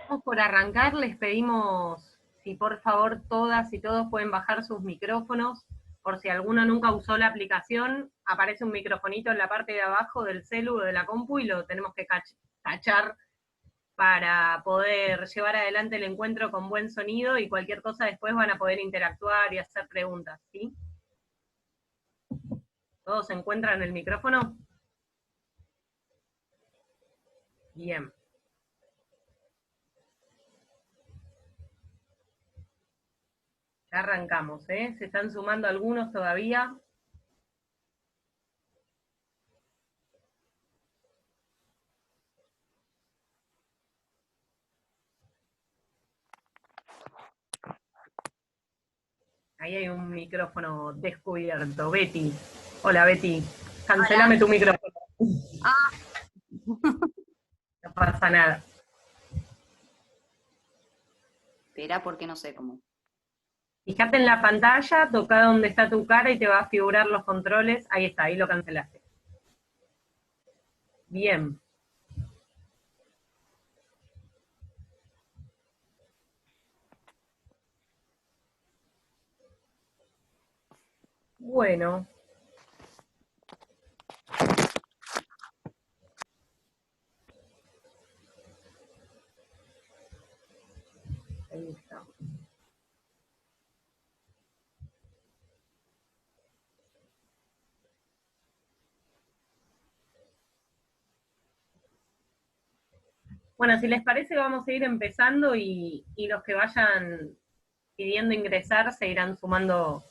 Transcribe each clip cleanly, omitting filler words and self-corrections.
Vamos por arrancar, les pedimos si por favor todas y todos pueden bajar sus micrófonos, por si alguno nunca usó la aplicación, aparece un microfonito en la parte de abajo del celu o de la compu y lo tenemos que cachar para poder llevar adelante el encuentro con buen sonido y cualquier cosa después van a poder interactuar y hacer preguntas, ¿sí? ¿Todos se encuentran el micrófono? Bien. Ya arrancamos, ¿eh? Se están sumando algunos todavía. Ahí hay un micrófono descubierto. Betty. Hola, Betty. Hola. Cancelame tu micrófono. Ah, No pasa nada. espera, porque no sé cómo. Fíjate en la pantalla, toca donde está tu cara y te va a figurar los controles. Ahí está, ahí lo cancelaste. Bien. Bueno. Ahí está. Bueno, si les parece, vamos a ir empezando y los que vayan pidiendo ingresar se irán sumando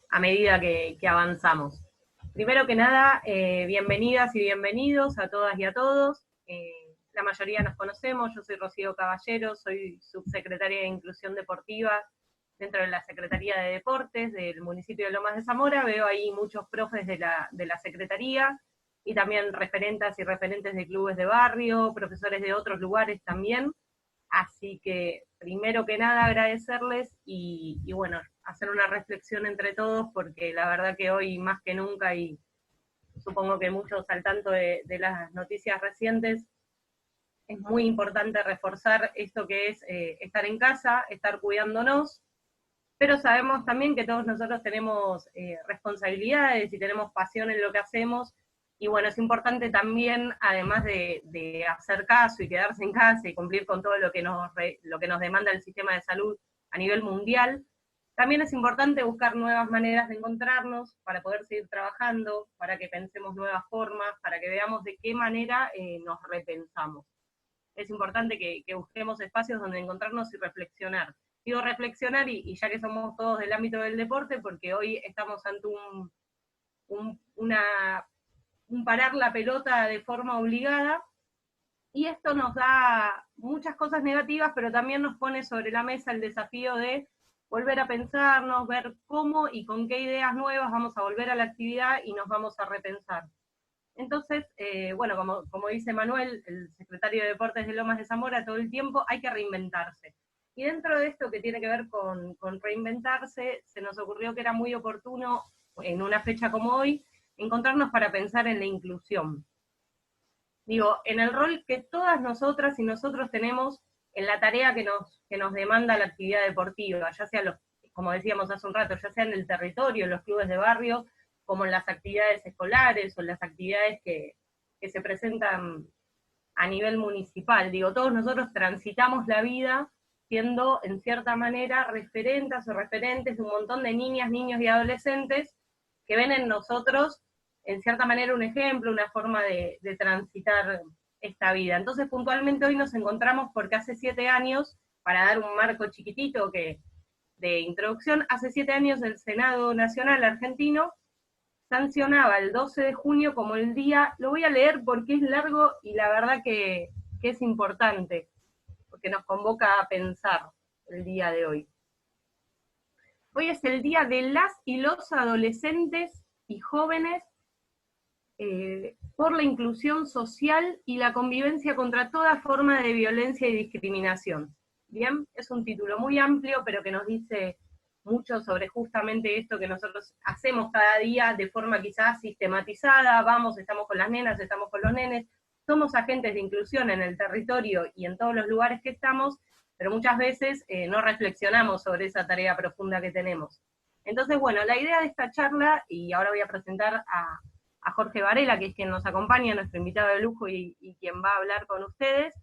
a medida que avanzamos. Primero que nada, bienvenidas y bienvenidos a todas y a todos. La mayoría nos conocemos, yo soy Rocío Caballero, soy subsecretaria de Inclusión Deportiva dentro de la Secretaría de Deportes del municipio de Lomas de Zamora. Veo ahí muchos profes de la Secretaría y también referentas y referentes de clubes de barrio, profesores de otros lugares también. Así que, primero que nada, agradecerles y bueno, hacer una reflexión entre todos, porque la verdad que hoy más que nunca, y supongo que muchos al tanto de las noticias recientes, es muy importante reforzar esto que es estar en casa, estar cuidándonos, pero sabemos también que todos nosotros tenemos responsabilidades y tenemos pasión en lo que hacemos, y bueno, es importante también, además de hacer caso y quedarse en casa y cumplir con todo lo que nos demanda el sistema de salud a nivel mundial, también es importante buscar nuevas maneras de encontrarnos para poder seguir trabajando, para que pensemos nuevas formas, para que veamos de qué manera nos repensamos. Es importante que busquemos espacios donde encontrarnos y reflexionar. Digo reflexionar y ya que somos todos del ámbito del deporte, porque hoy estamos ante un parar la pelota de forma obligada, y esto nos da muchas cosas negativas, pero también nos pone sobre la mesa el desafío de volver a pensarnos, ver cómo y con qué ideas nuevas vamos a volver a la actividad y nos vamos a repensar. Entonces, bueno, como dice Manuel, el secretario de Deportes de Lomas de Zamora, todo el tiempo hay que reinventarse. Y dentro de esto que tiene que ver con reinventarse, se nos ocurrió que era muy oportuno, en una fecha como hoy, encontrarnos para pensar en la inclusión. Digo, en el rol que todas nosotras y nosotros tenemos en la tarea que nos demanda la actividad deportiva, ya sea, como decíamos hace un rato, ya sea en el territorio, en los clubes de barrio, como en las actividades escolares o en las actividades que se presentan a nivel municipal. Digo, todos nosotros transitamos la vida siendo, en cierta manera, referentes o referentes de un montón de niñas, niños y adolescentes que ven en nosotros, en cierta manera, un ejemplo, una forma de transitar esta vida. Entonces, puntualmente hoy nos encontramos porque hace 7 años, para dar un marco chiquitito de introducción, hace 7 años el Senado Nacional argentino sancionaba el 12 de junio como el día, lo voy a leer porque es largo y la verdad que es importante, porque nos convoca a pensar el día de hoy. Hoy es el día de las y los adolescentes y jóvenes por la inclusión social y la convivencia contra toda forma de violencia y discriminación. Bien, es un título muy amplio, pero que nos dice mucho sobre justamente esto que nosotros hacemos cada día de forma quizás sistematizada, vamos, estamos con las nenas, estamos con los nenes, somos agentes de inclusión en el territorio y en todos los lugares que estamos, pero muchas veces no reflexionamos sobre esa tarea profunda que tenemos. Entonces, bueno, la idea de esta charla, y ahora voy a presentar a Jorge Varela, que es quien nos acompaña, nuestro invitado de lujo y quien va a hablar con ustedes.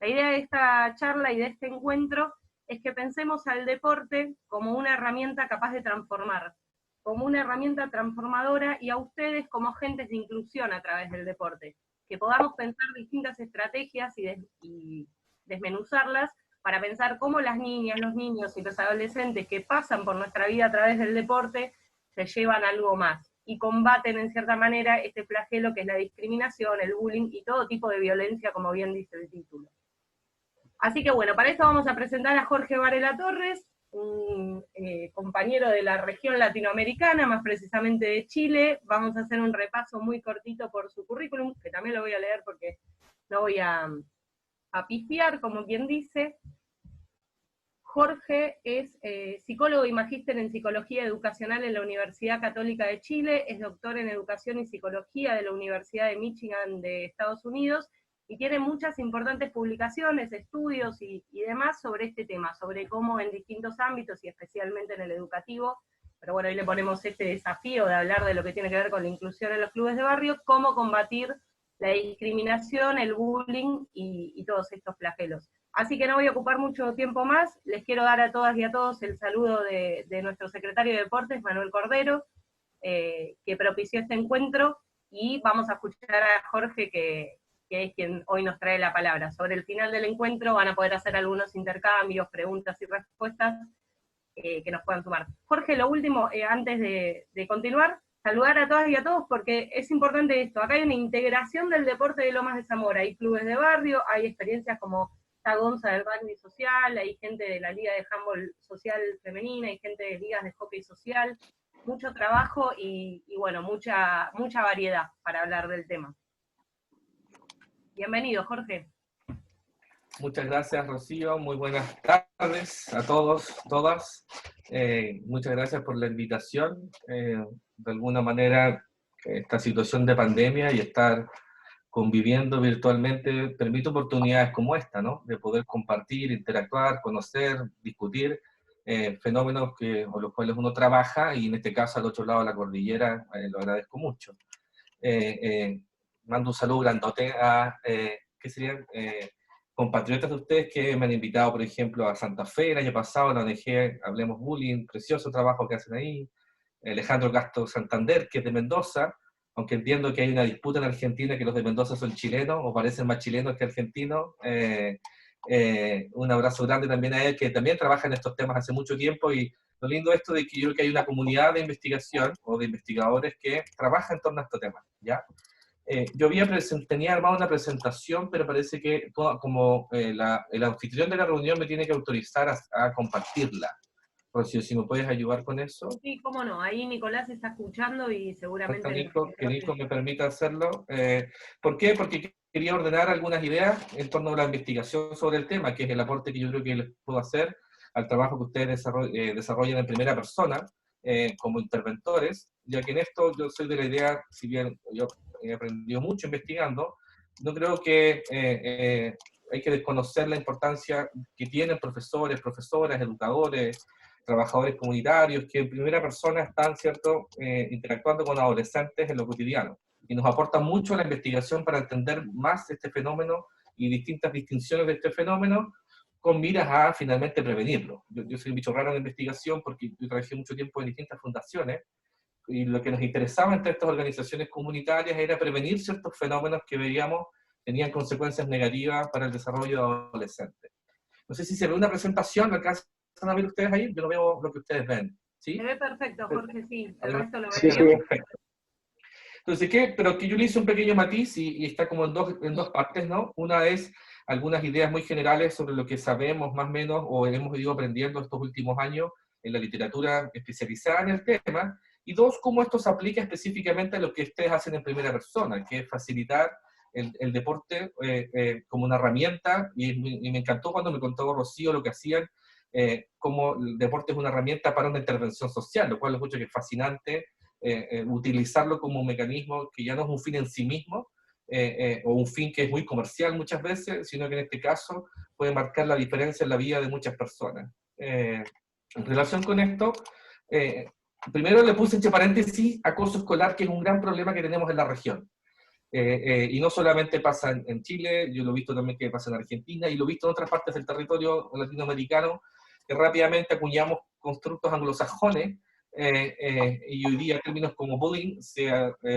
La idea de esta charla y de este encuentro es que pensemos al deporte como una herramienta capaz de transformar, como una herramienta transformadora, y a ustedes como agentes de inclusión a través del deporte, que podamos pensar distintas estrategias y desmenuzarlas para pensar cómo las niñas, los niños y los adolescentes que pasan por nuestra vida a través del deporte se llevan algo más y combaten en cierta manera este flagelo que es la discriminación, el bullying y todo tipo de violencia, como bien dice el título. Así que bueno, para eso vamos a presentar a Jorge Varela Torres, un compañero de la región latinoamericana, más precisamente de Chile. Vamos a hacer un repaso muy cortito por su currículum, que también lo voy a leer porque no voy a pifiar, como quien dice. Jorge es psicólogo y magíster en Psicología Educacional en la Universidad Católica de Chile, es doctor en Educación y Psicología de la Universidad de Michigan de Estados Unidos, y tiene muchas importantes publicaciones, estudios y demás sobre este tema, sobre cómo en distintos ámbitos y especialmente en el educativo, pero bueno, hoy le ponemos este desafío de hablar de lo que tiene que ver con la inclusión en los clubes de barrio, cómo combatir la discriminación, el bullying y todos estos flagelos. Así que no voy a ocupar mucho tiempo más, les quiero dar a todas y a todos el saludo de nuestro secretario de Deportes, Manuel Cordero, que propició este encuentro, y vamos a escuchar a Jorge, que es quien hoy nos trae la palabra. Sobre el final del encuentro van a poder hacer algunos intercambios, preguntas y respuestas que nos puedan sumar. Jorge, lo último, antes de continuar, saludar a todas y a todos, porque es importante esto. Acá hay una integración del deporte de Lomas de Zamora, hay clubes de barrio, hay experiencias como está Gonza del rugby social, hay gente de la Liga de Handball Social Femenina, hay gente de ligas de hockey social, mucho trabajo y bueno, mucha variedad para hablar del tema. Bienvenido, Jorge. Muchas gracias, Rocío. Muy buenas tardes a todos, todas. Muchas gracias por la invitación. De alguna manera, esta situación de pandemia y estar conviviendo virtualmente permite oportunidades como esta, ¿no? De poder compartir, interactuar, conocer, discutir fenómenos con los cuales uno trabaja, y en este caso al otro lado de la cordillera, lo agradezco mucho. Mando un saludo grandote a, ¿qué serían? Compatriotas de ustedes que me han invitado, por ejemplo, a Santa Fe el año pasado, a la ONG Hablemos Bullying, precioso trabajo que hacen ahí. Alejandro Castro Santander, que es de Mendoza, aunque entiendo que hay una disputa en Argentina que los de Mendoza son chilenos, o parecen más chilenos que argentinos. Un abrazo grande también a él, que también trabaja en estos temas hace mucho tiempo, y lo lindo esto de que yo creo que hay una comunidad de investigación, o de investigadores que trabajan en torno a estos temas, ¿ya? Yo tenía armado una presentación, pero parece que como el anfitrión de la reunión me tiene que autorizar a compartirla. Rocío, si me puedes ayudar con eso. Sí, cómo no, ahí Nicolás está escuchando y seguramente... Que Nico me permita hacerlo. ¿Por qué? Porque quería ordenar algunas ideas en torno a la investigación sobre el tema, que es el aporte que yo creo que les puedo hacer al trabajo que ustedes desarrollan en primera persona, como interventores, ya que en esto yo soy de la idea, si bien yo he aprendido mucho investigando, no creo que hay que desconocer la importancia que tienen profesores, profesoras, educadores, trabajadores comunitarios, que en primera persona están, ¿cierto?, interactuando con adolescentes en lo cotidiano. Y nos aporta mucho la investigación para entender más este fenómeno y distintas distinciones de este fenómeno, con miras a finalmente prevenirlo. Yo soy un bicho raro en la investigación porque yo trabajé mucho tiempo en distintas fundaciones, y lo que nos interesaba entre estas organizaciones comunitarias era prevenir ciertos fenómenos que veíamos tenían consecuencias negativas para el desarrollo de adolescentes. No sé si se ve una presentación, ¿lo alcanzan a ver ustedes ahí? Yo no veo lo que ustedes ven. ¿Sí? Se ve perfecto, Jorge, sí. El resto lo sí, ve bien. Perfecto. Entonces, pero que yo le hice un pequeño matiz y está como en dos partes, ¿no? Una es algunas ideas muy generales sobre lo que sabemos más o menos o hemos ido aprendiendo estos últimos años en la literatura especializada en el tema, y dos, cómo esto se aplica específicamente a lo que ustedes hacen en primera persona, que es facilitar el deporte como una herramienta, y me encantó cuando me contó Rocío lo que hacían, como el deporte es una herramienta para una intervención social, lo cual es mucho que es fascinante, utilizarlo como un mecanismo que ya no es un fin en sí mismo, o un fin que es muy comercial muchas veces, sino que en este caso puede marcar la diferencia en la vida de muchas personas. En relación con esto, primero le puse entre paréntesis acoso escolar, que es un gran problema que tenemos en la región. Y no solamente pasa en Chile, yo lo he visto también que pasa en Argentina, y lo he visto en otras partes del territorio latinoamericano, que rápidamente acuñamos constructos anglosajones, y hoy día términos como bullying se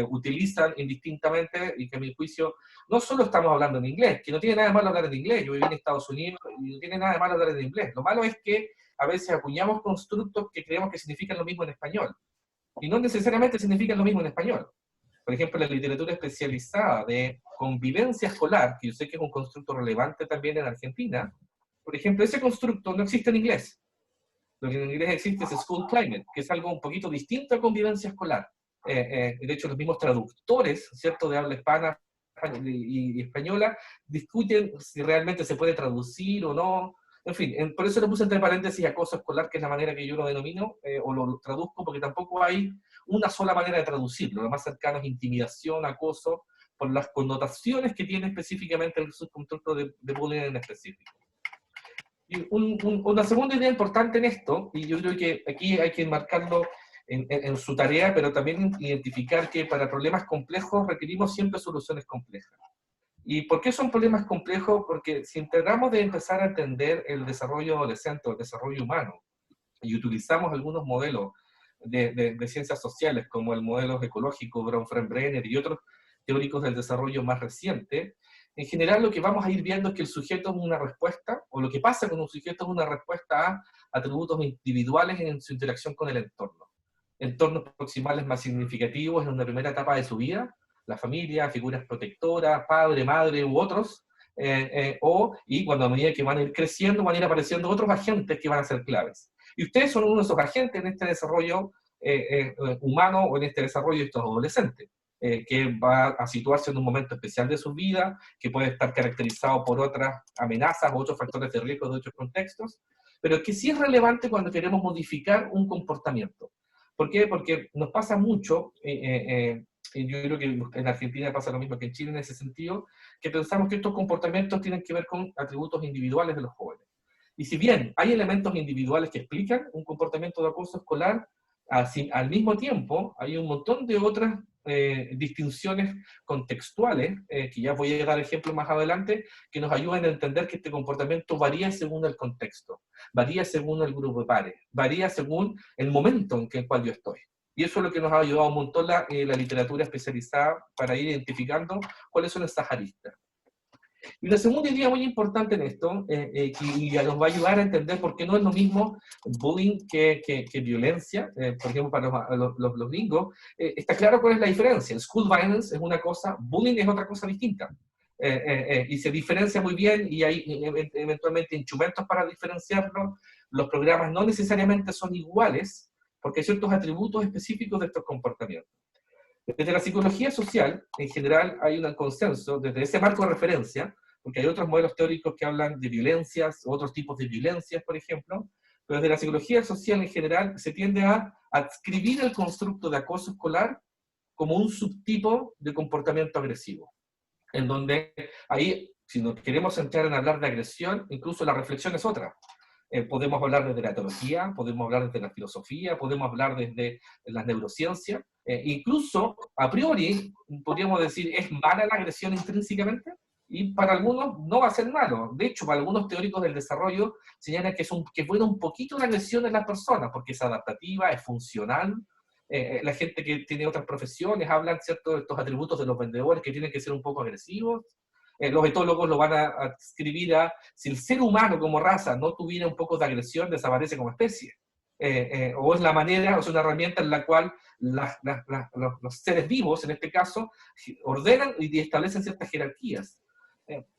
utilizan indistintamente, y que a mi juicio no solo estamos hablando en inglés, que no tiene nada de malo hablar en inglés, yo viví en Estados Unidos y no tiene nada de malo hablar en inglés, lo malo es que a veces acuñamos constructos que creemos que significan lo mismo en español, y no necesariamente significan lo mismo en español. Por ejemplo, la literatura especializada de convivencia escolar, que yo sé que es un constructo relevante también en Argentina, por ejemplo, ese constructo no existe en inglés. Lo que en inglés existe es school climate, que es algo un poquito distinto a convivencia escolar. De hecho, los mismos traductores, ¿cierto?, de habla hispana y española, discuten si realmente se puede traducir o no. En fin, por eso le puse entre paréntesis acoso escolar, que es la manera que yo lo denomino, o lo traduzco, porque tampoco hay una sola manera de traducirlo. Lo más cercano es intimidación, acoso, por las connotaciones que tiene específicamente el subconstructo de bullying en específico. Y una segunda idea importante en esto, y yo creo que aquí hay que enmarcarlo en su tarea, pero también identificar que para problemas complejos requerimos siempre soluciones complejas. ¿Y por qué son problemas complejos? Porque si tratamos de empezar a entender el desarrollo adolescente, el desarrollo humano, y utilizamos algunos modelos de ciencias sociales, como el modelo ecológico, Bronfenbrenner y otros teóricos del desarrollo más reciente, en general lo que vamos a ir viendo es que el sujeto es una respuesta, o lo que pasa con un sujeto es una respuesta a atributos individuales en su interacción con el entorno. Entornos proximales más significativos en una primera etapa de su vida, la familia, figuras protectoras, padre, madre u otros, y cuando a medida que van a ir creciendo, van a ir apareciendo otros agentes que van a ser claves. Y ustedes son uno de esos agentes en este desarrollo humano o en este desarrollo de estos adolescentes, que va a situarse en un momento especial de su vida, que puede estar caracterizado por otras amenazas o otros factores de riesgo de otros contextos, pero que sí es relevante cuando queremos modificar un comportamiento. ¿Por qué? Porque nos pasa mucho, y yo creo que en Argentina pasa lo mismo que en Chile en ese sentido, que pensamos que estos comportamientos tienen que ver con atributos individuales de los jóvenes. Y si bien hay elementos individuales que explican un comportamiento de acoso escolar, al mismo tiempo hay un montón de otras distinciones contextuales, que ya voy a dar ejemplos más adelante, que nos ayudan a entender que este comportamiento varía según el contexto, varía según el grupo de pares, varía según el momento en el cual yo estoy. Y eso es lo que nos ha ayudado un montón la literatura especializada para ir identificando cuáles son esas aristas. Y la segunda idea muy importante en esto, que nos va a ayudar a entender por qué no es lo mismo bullying que violencia, por ejemplo, para los gringos, está claro cuál es la diferencia. School violence es una cosa, bullying es otra cosa distinta. Y se diferencia muy bien, y hay eventualmente instrumentos para diferenciarlo. Los programas no necesariamente son iguales, porque hay ciertos atributos específicos de estos comportamientos. Desde la psicología social, en general, hay un consenso, desde ese marco de referencia, porque hay otros modelos teóricos que hablan de violencias, otros tipos de violencias, por ejemplo, pero desde la psicología social en general se tiende a adscribir el constructo de acoso escolar como un subtipo de comportamiento agresivo, en donde ahí, si nos queremos centrar en hablar de agresión, incluso la reflexión es otra. Podemos hablar desde la teología, podemos hablar desde la filosofía, podemos hablar desde las neurociencias, incluso a priori podríamos decir, ¿es mala la agresión intrínsecamente? Y para algunos no va a ser malo. De hecho, para algunos teóricos del desarrollo señalan que es bueno un poquito la agresión en las personas, porque es adaptativa, es funcional. La gente que tiene otras profesiones hablan, ¿cierto?, de estos atributos de los vendedores que tienen que ser un poco agresivos. Los etólogos lo van a adscribir a si el ser humano como raza no tuviera un poco de agresión, desaparece como especie. O es la manera, o es una herramienta en la cual los seres vivos, en este caso, ordenan y establecen ciertas jerarquías.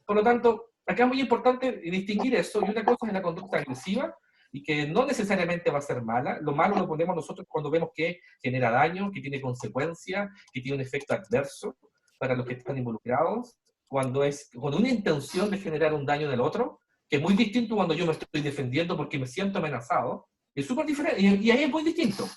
Por lo tanto, acá es muy importante distinguir eso, y una cosa es la conducta agresiva, y que no necesariamente va a ser mala. Lo malo lo ponemos nosotros cuando vemos que genera daño, que tiene consecuencias, que tiene un efecto adverso para los que están involucrados, cuando es con una intención de generar un daño en el otro, que es muy distinto cuando yo me estoy defendiendo porque me siento amenazado, es súper diferente, y ahí es muy distinto.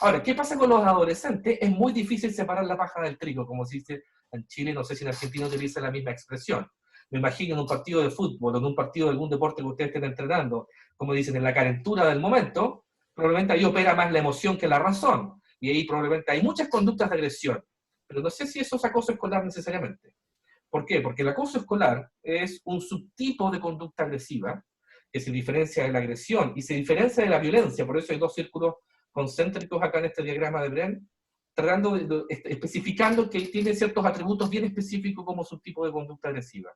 Ahora, ¿qué pasa con los adolescentes? Es muy difícil separar la paja del trigo, como se dice En Chile, no sé si en Argentina utiliza la misma expresión. Me imagino en un partido de fútbol o en un partido de algún deporte que ustedes estén entrenando, como dicen, en la calentura del momento, probablemente ahí opera más la emoción que la razón. Y ahí probablemente hay muchas conductas de agresión. Pero no sé si eso es acoso escolar necesariamente. ¿Por qué? Porque el acoso escolar es un subtipo de conducta agresiva que se diferencia de la agresión y se diferencia de la violencia. Por eso hay dos círculos concéntricos acá en este diagrama de Bren, especificando que tiene ciertos atributos bien específicos como subtipo de conducta agresiva.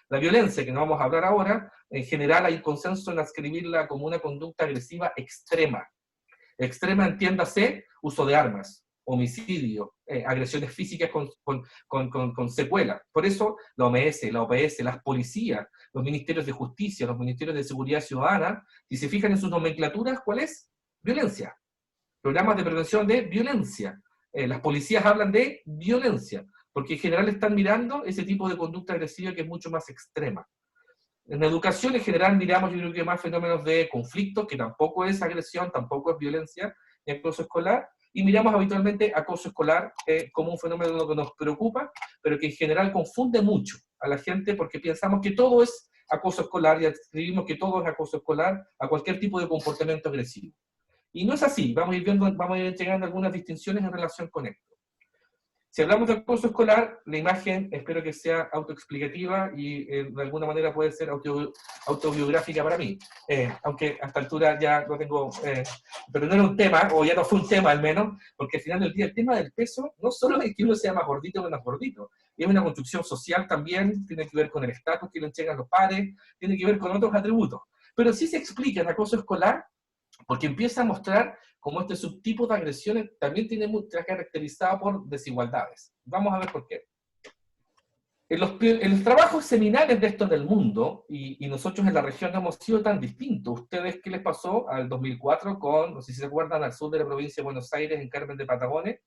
La violencia, que no vamos a hablar ahora, en general hay consenso en escribirla como una conducta agresiva extrema. Extrema, entiéndase, uso de armas, homicidio, agresiones físicas con secuela. Por eso la OMS, la OPS, las policías, los ministerios de justicia, los ministerios de seguridad ciudadana, si se fijan en sus nomenclaturas, ¿cuál es? Violencia. Programas de prevención de violencia. Las policías hablan de violencia, porque en general están mirando ese tipo de conducta agresiva que es mucho más extrema. En educación en general miramos, yo creo que más fenómenos de conflicto, que tampoco es agresión, tampoco es violencia, y acoso escolar, y miramos habitualmente acoso escolar como un fenómeno que nos preocupa, pero que en general confunde mucho a la gente porque pensamos que todo es acoso escolar y atribuimos que todo es acoso escolar a cualquier tipo de comportamiento agresivo. Y no es así, vamos a ir viendo, vamos a ir llegando algunas distinciones en relación con esto. Si hablamos de acoso escolar, la imagen espero que sea autoexplicativa y de alguna manera puede ser autobiográfica para mí. Aunque a esta altura ya lo tengo, pero no era un tema, o ya no fue un tema al menos, porque al final del día el tema del peso no solo es que uno sea más gordito o menos gordito, es una construcción social también, tiene que ver con el estatus que le entregan los padres, tiene que ver con otros atributos. Pero sí se explica el acoso escolar porque empieza a mostrar cómo este subtipo de agresiones también está caracterizado por desigualdades. Vamos a ver por qué. En los trabajos seminales de esto en el mundo, y nosotros en la región no hemos sido tan distintos. ¿Ustedes qué les pasó al 2004 con, no sé si se acuerdan, al sur de la provincia de Buenos Aires, en Carmen de Patagones?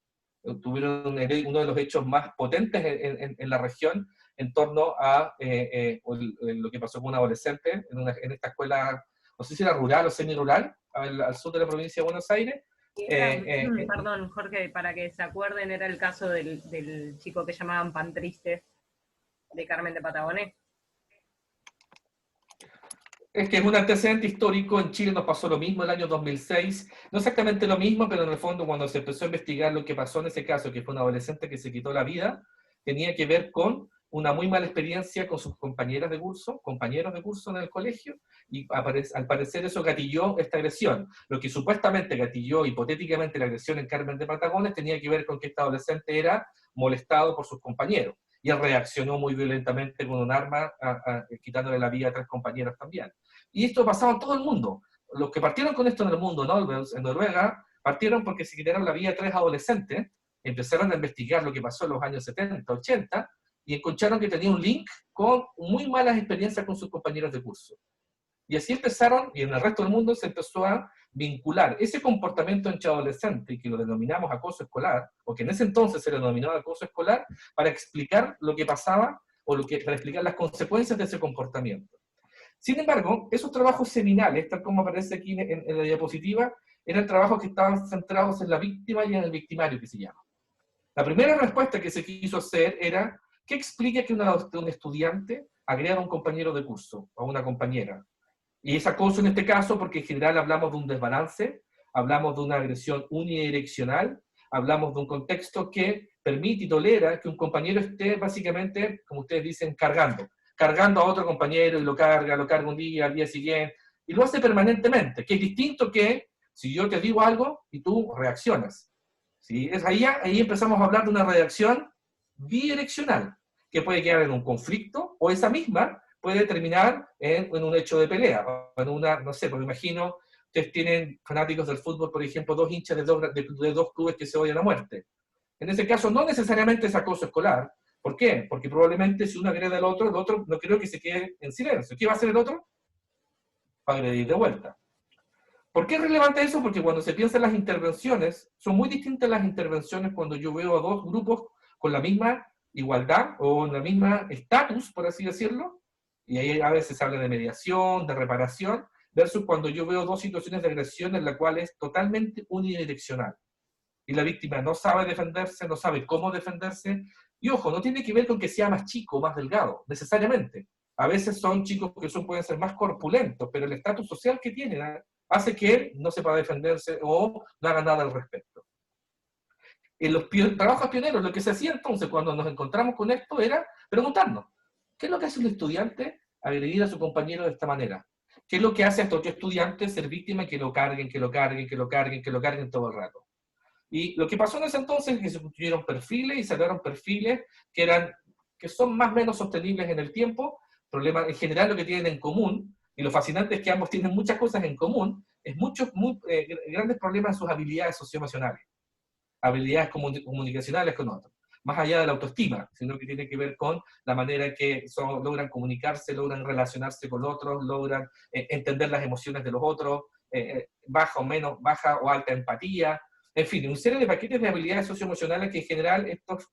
Tuvieron uno de los hechos más potentes en la región en torno a lo que pasó con un adolescente en esta escuela, no sé si era rural o semi-rural, al sur de la provincia de Buenos Aires. Perdón, Jorge, para que se acuerden, era el caso del chico que llamaban Pan Triste, de Carmen de Patagones. Es que es un antecedente histórico. En Chile nos pasó lo mismo el año 2006, no exactamente lo mismo, pero en el fondo cuando se empezó a investigar lo que pasó en ese caso, que fue un adolescente que se quitó la vida, tenía que ver con una muy mala experiencia con sus compañeras de curso, compañeros de curso en el colegio, y al parecer eso gatilló esta agresión. Lo que supuestamente gatilló hipotéticamente la agresión en Carmen de Patagones tenía que ver con que este adolescente era molestado por sus compañeros, y él reaccionó muy violentamente con un arma, quitándole la vida a 3 compañeros también. Y esto pasaba en todo el mundo. Los que partieron con esto en el mundo, en Noruega, partieron porque se quitaron la vida a 3 adolescentes, empezaron a investigar lo que pasó en los años 70, 80, y encontraron que tenía un link con muy malas experiencias con sus compañeros de curso. Y así empezaron, y en el resto del mundo se empezó a vincular ese comportamiento entre adolescentes, que lo denominamos acoso escolar, o que en ese entonces se le denominaba acoso escolar, para explicar lo que pasaba, para explicar las consecuencias de ese comportamiento. Sin embargo, esos trabajos seminales, tal como aparece aquí en la diapositiva, eran trabajos que estaban centrados en la víctima y en el victimario, que se llama. La primera respuesta que se quiso hacer era, ¿qué explica que un estudiante agreda a un compañero de curso, o a una compañera? Y es acoso en este caso porque en general hablamos de un desbalance, hablamos de una agresión unidireccional, hablamos de un contexto que permite y tolera que un compañero esté básicamente, como ustedes dicen, cargando a otro compañero y lo carga un día, al día siguiente, y lo hace permanentemente, que es distinto que si yo te digo algo y tú reaccionas. ¿Sí? Ahí empezamos a hablar de una reacción bidireccional, que puede quedar en un conflicto, o esa misma puede terminar en un hecho de pelea, o en una, no sé, pues me imagino, ustedes tienen fanáticos del fútbol, por ejemplo, 2 hinchas de dos clubes que se odian a muerte. En ese caso no necesariamente es acoso escolar. ¿Por qué? Porque probablemente si uno agrede al otro, el otro no creo que se quede en silencio. ¿Qué va a hacer el otro? Va a agredir de vuelta. ¿Por qué es relevante eso? Porque cuando se piensa en las intervenciones, son muy distintas las intervenciones cuando yo veo a 2 grupos con la misma igualdad o la misma estatus, por así decirlo, y ahí a veces se habla de mediación, de reparación, versus cuando yo veo 2 situaciones de agresión en la cual es totalmente unidireccional. Y la víctima no sabe defenderse, no sabe cómo defenderse, Y ojo, no tiene que ver con que sea más chico o más delgado, necesariamente. A veces son chicos que pueden ser más corpulentos, pero el estatus social que tienen hace que él no sepa defenderse o no haga nada al respecto. En los trabajos pioneros, lo que se hacía entonces cuando nos encontramos con esto era preguntarnos, ¿qué es lo que hace un estudiante agredir a su compañero de esta manera? ¿Qué es lo que hace a estos estudiantes ser víctimas y que lo carguen, que lo carguen, que lo carguen, que lo carguen todo el rato? Y lo que pasó en ese entonces es que se construyeron perfiles y salieron perfiles que son más o menos sostenibles en el tiempo, problemas en general lo que tienen en común, y lo fascinante es que ambos tienen muchas cosas en común, es grandes problemas en sus habilidades socioemocionales, habilidades comunicacionales con otros, más allá de la autoestima, sino que tiene que ver con la manera en que logran comunicarse, logran relacionarse con otros, logran entender las emociones de los otros, baja o alta empatía, en fin, una serie de paquetes de habilidades socioemocionales que en general estos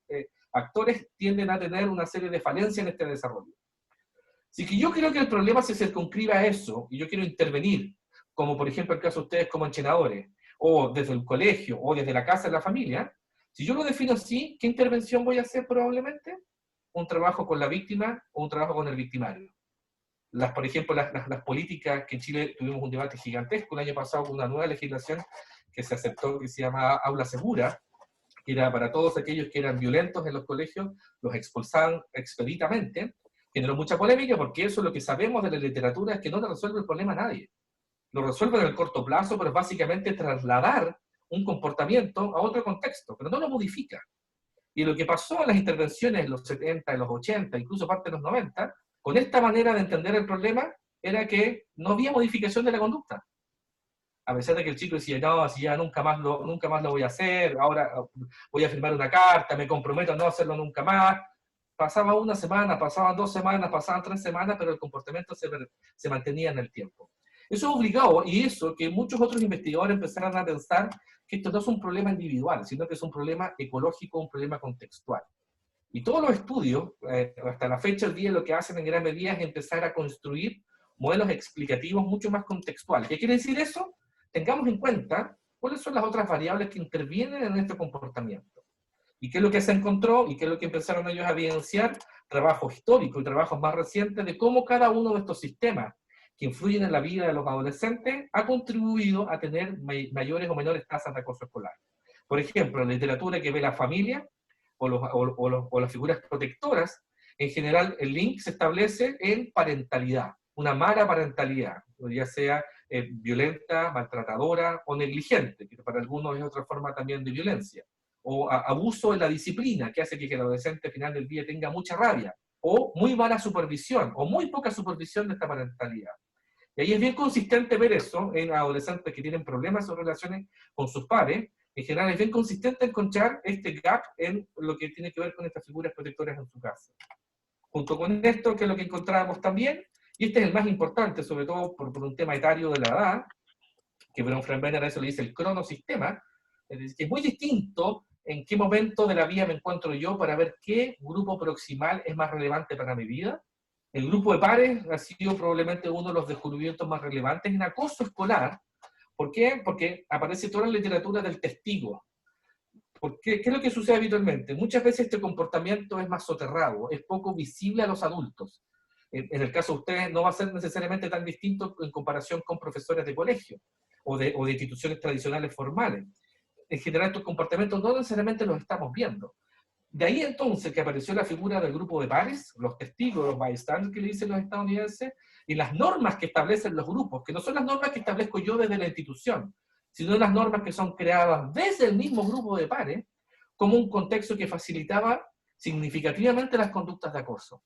actores tienden a tener una serie de falencias en este desarrollo. Así que yo creo que el problema se circunscribe a eso, y yo quiero intervenir, como por ejemplo el caso de ustedes como entrenadores, o desde el colegio, o desde la casa de la familia. Si yo lo defino así, ¿qué intervención voy a hacer probablemente? Un trabajo con la víctima o un trabajo con el victimario. Por ejemplo, las políticas que en Chile tuvimos un debate gigantesco el año pasado con una nueva legislación que se aceptó, que se llama Aula Segura, que era para todos aquellos que eran violentos en los colegios, los expulsaban expeditamente. Generó mucha polémica porque eso es lo que sabemos de la literatura, es que no le resuelve el problema a nadie. Lo resuelve en el corto plazo, pero es básicamente trasladar un comportamiento a otro contexto, pero no lo modifica. Y lo que pasó en las intervenciones en los 70, en los 80, incluso parte de los 90, con esta manera de entender el problema, era que no había modificación de la conducta. A pesar de que el chico decía, no, si ya nunca más lo voy a hacer, ahora voy a firmar una carta, me comprometo a no hacerlo nunca más. Pasaba una semana, pasaban 2 semanas, pasaban 3 semanas, pero el comportamiento se mantenía en el tiempo. Eso obligado, y eso que muchos otros investigadores empezaron a pensar que esto no es un problema individual, sino que es un problema ecológico, un problema contextual. Y todos los estudios, hasta la fecha, el día, lo que hacen en gran medida es empezar a construir modelos explicativos mucho más contextuales. ¿Qué quiere decir eso? Tengamos en cuenta cuáles son las otras variables que intervienen en este comportamiento. ¿Y qué es lo que se encontró? ¿Y qué es lo que empezaron ellos a evidenciar? Trabajos históricos y trabajos más recientes de cómo cada uno de estos sistemas que influyen en la vida de los adolescentes ha contribuido a tener mayores o menores tasas de acoso escolar. Por ejemplo, la literatura que ve la familia o las figuras protectoras, en general el link se establece en parentalidad, una mala parentalidad, ya sea violenta, maltratadora o negligente, que para algunos es otra forma también de violencia, o abuso de la disciplina, que hace que el adolescente al final del día tenga mucha rabia, o muy mala supervisión, o muy poca supervisión de esta parentalidad. Y ahí es bien consistente ver eso en adolescentes que tienen problemas o relaciones con sus pares. En general es bien consistente encontrar este gap en lo que tiene que ver con estas figuras protectoras en su casa. Junto con esto, que es lo que encontrábamos también, y este es el más importante, sobre todo por un tema etario de la edad, que Bronfenbrenner a eso le dice el cronosistema, es decir, que es muy distinto en qué momento de la vida me encuentro yo para ver qué grupo proximal es más relevante para mi vida. El grupo de pares ha sido probablemente uno de los descubrimientos más relevantes en acoso escolar. ¿Por qué? Porque aparece toda la literatura del testigo. ¿Qué es lo que sucede habitualmente? Muchas veces este comportamiento es más soterrado, es poco visible a los adultos. En el caso de ustedes no va a ser necesariamente tan distinto en comparación con profesores de colegio o de instituciones tradicionales formales. En general estos comportamientos no necesariamente los estamos viendo. De ahí entonces que apareció la figura del grupo de pares, los testigos, los bystanders que le dicen los estadounidenses, y las normas que establecen los grupos, que no son las normas que establezco yo desde la institución, sino las normas que son creadas desde el mismo grupo de pares, como un contexto que facilitaba significativamente las conductas de acoso.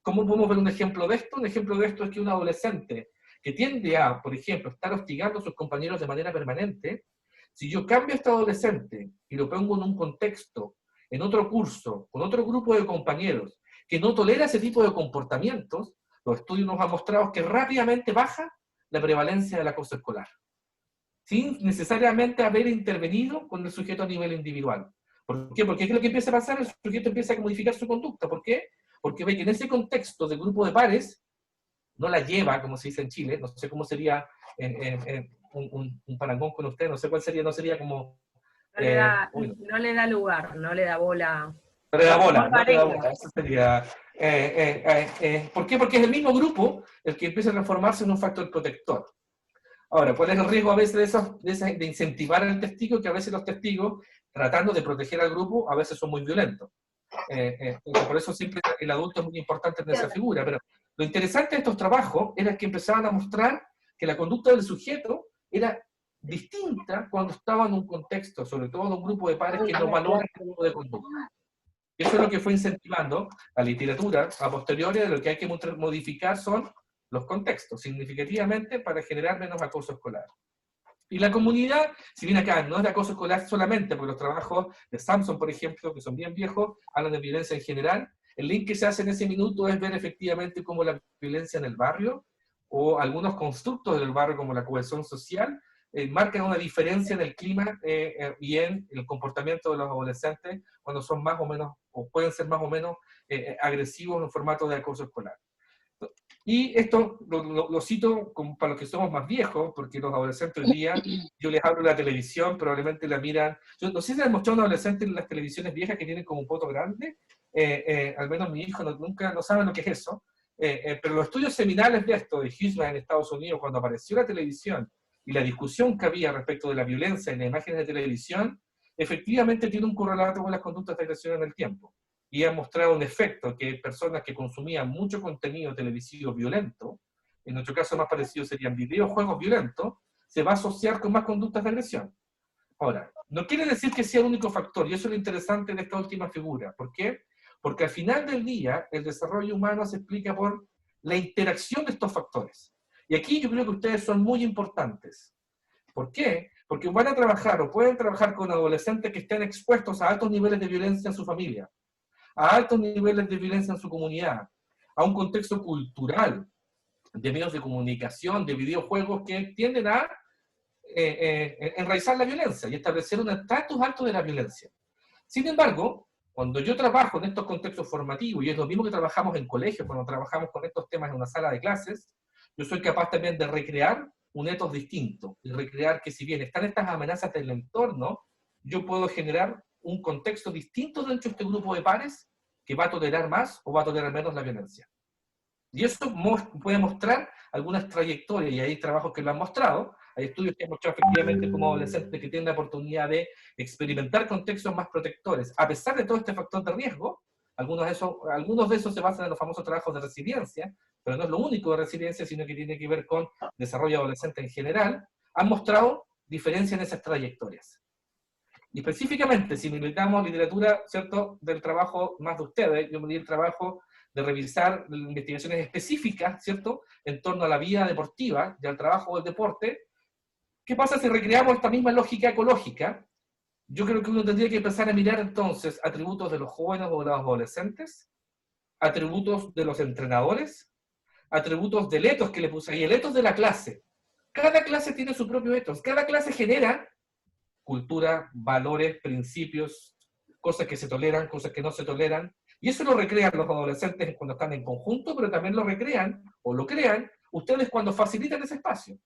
¿Cómo podemos ver un ejemplo de esto? Un ejemplo de esto es que un adolescente que tiende a, por ejemplo, estar hostigando a sus compañeros de manera permanente, si yo cambio a este adolescente y lo pongo en un contexto, en otro curso, con otro grupo de compañeros, que no tolera ese tipo de comportamientos, los estudios nos han mostrado que rápidamente baja la prevalencia del acoso escolar, sin necesariamente haber intervenido con el sujeto a nivel individual. ¿Por qué? Porque ¿qué es lo que empieza a pasar? El sujeto empieza a modificar su conducta. ¿Por qué? Porque ve que en ese contexto de grupo de pares, no la lleva, como se dice en Chile, no sé cómo sería un parangón con usted, no sé cuál sería, no sería como... No le da lugar, no le da bola. No le da bola, no le da Pareja. bola, eso sería... ¿Por qué? Porque es el mismo grupo el que empieza a transformarse en un factor protector. Ahora, ¿cuál es el riesgo a veces de incentivar al testigo? Que a veces los testigos, tratando de proteger al grupo, a veces son muy violentos. Por eso siempre el adulto es muy importante en esa figura. Pero lo interesante de estos trabajos era que empezaban a mostrar que la conducta del sujeto era distinta cuando estaba en un contexto, sobre todo en un grupo de padres que no valoran este tipo de conducta. Y eso es lo que fue incentivando la literatura a posteriori. De lo que hay que modificar son los contextos, significativamente, para generar menos acoso escolar. Y la comunidad, si bien acá no es de acoso escolar solamente, porque los trabajos de Samson, por ejemplo, que son bien viejos, hablan de violencia en general, el link que se hace en ese minuto es ver efectivamente cómo la violencia en el barrio, o algunos constructos del barrio como la cohesión social, marcan una diferencia en el clima y en el comportamiento de los adolescentes cuando son más o menos, o pueden ser más o menos agresivos en formato de acoso escolar. Y esto lo cito como para los que somos más viejos, porque los adolescentes hoy día, yo les hablo de la televisión, probablemente la miran. Yo no sé si les he mostrado a un adolescente en las televisiones viejas que tienen como un poto grande, al menos mi hijo nunca no sabe lo que es eso, pero los estudios seminales de esto, de Huseman en Estados Unidos, cuando apareció la televisión y la discusión que había respecto de la violencia en las imágenes de televisión, efectivamente tiene un correlato con las conductas de agresión en el tiempo. Y ha mostrado un efecto que personas que consumían mucho contenido televisivo violento, en nuestro caso más parecido serían videojuegos violentos, se va a asociar con más conductas de agresión. Ahora, no quiere decir que sea el único factor, y eso es lo interesante de esta última figura. ¿Por qué? Porque al final del día, el desarrollo humano se explica por la interacción de estos factores. Y aquí yo creo que ustedes son muy importantes. ¿Por qué? Porque van a trabajar o pueden trabajar con adolescentes que estén expuestos a altos niveles de violencia en su familia, a altos niveles de violencia en su comunidad, a un contexto cultural, de medios de comunicación, de videojuegos que tienden a enraizar la violencia y establecer un estatus alto de la violencia. Sin embargo, cuando yo trabajo en estos contextos formativos, y es lo mismo que trabajamos en colegios, cuando trabajamos con estos temas en una sala de clases, yo soy capaz también de recrear un etos distinto, y recrear que si bien están estas amenazas del entorno, yo puedo generar un contexto distinto dentro de este grupo de pares que va a tolerar más o va a tolerar menos la violencia. Y eso puede mostrar algunas trayectorias, y hay trabajos que lo han mostrado, hay estudios que han mostrado efectivamente como adolescentes que tienen la oportunidad de experimentar contextos más protectores. A pesar de todo este factor de riesgo, algunos de esos se basan en los famosos trabajos de resiliencia, pero no es lo único de resiliencia, sino que tiene que ver con desarrollo adolescente en general, han mostrado diferencia en esas trayectorias. Y específicamente, si militamos literatura, ¿cierto?, del trabajo más de ustedes, yo me di el trabajo de revisar investigaciones específicas, ¿cierto?, en torno a la vida deportiva y al trabajo del deporte. ¿Qué pasa si recreamos esta misma lógica ecológica? Yo creo que uno tendría que empezar a mirar entonces atributos de los jóvenes o de los adolescentes, atributos de los entrenadores, atributos del etos que le puse ahí, el etos de la clase. Cada clase tiene su propio etos, cada clase genera cultura, valores, principios, cosas que se toleran, cosas que no se toleran, y eso lo recrean los adolescentes cuando están en conjunto, pero también lo recrean, o lo crean, ustedes cuando facilitan ese espacio.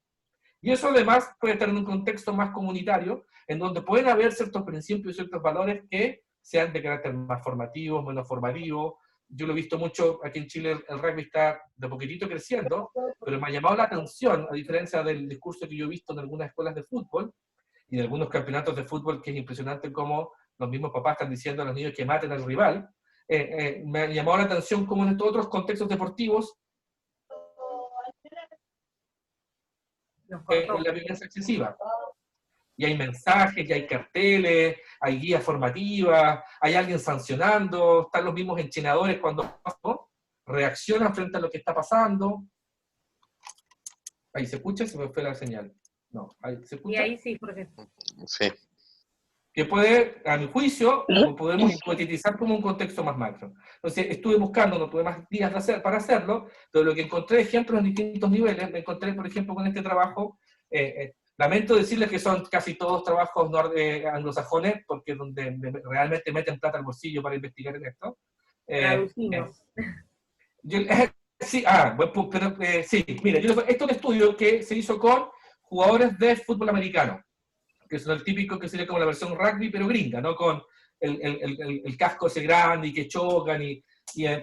Y eso además puede estar en un contexto más comunitario, en donde pueden haber ciertos principios y ciertos valores que sean de carácter más formativo, menos formativo. Yo lo he visto mucho, aquí en Chile el rugby está de poquitito creciendo, pero me ha llamado la atención, a diferencia del discurso que yo he visto en algunas escuelas de fútbol, y de algunos campeonatos de fútbol, que es impresionante cómo los mismos papás están diciendo a los niños que maten al rival. Me ha llamado la atención cómo en estos otros contextos deportivos la violencia excesiva. Y hay mensajes, y hay carteles, hay guías formativas, hay alguien sancionando, están los mismos entrenadores cuando reaccionan frente a lo que está pasando. Ahí se escucha, se me fue la señal. No, ahí se escucha. Y ahí sí, porque... Sí. Que puede, a mi juicio, lo podemos hipotetizar como un contexto más macro. Entonces, estuve buscando, no tuve más días para hacerlo, pero lo que encontré ejemplos en distintos niveles, me encontré, por ejemplo, con este trabajo, lamento decirles que son casi todos trabajos anglosajones, porque es donde realmente meten plata al bolsillo para investigar en esto. Traducimos. Sí, pero sí, mira, esto es un estudio que se hizo con jugadores de fútbol americano, que son el típico que sería como la versión rugby, pero gringa, ¿no? Con el casco ese grande y que chocan, y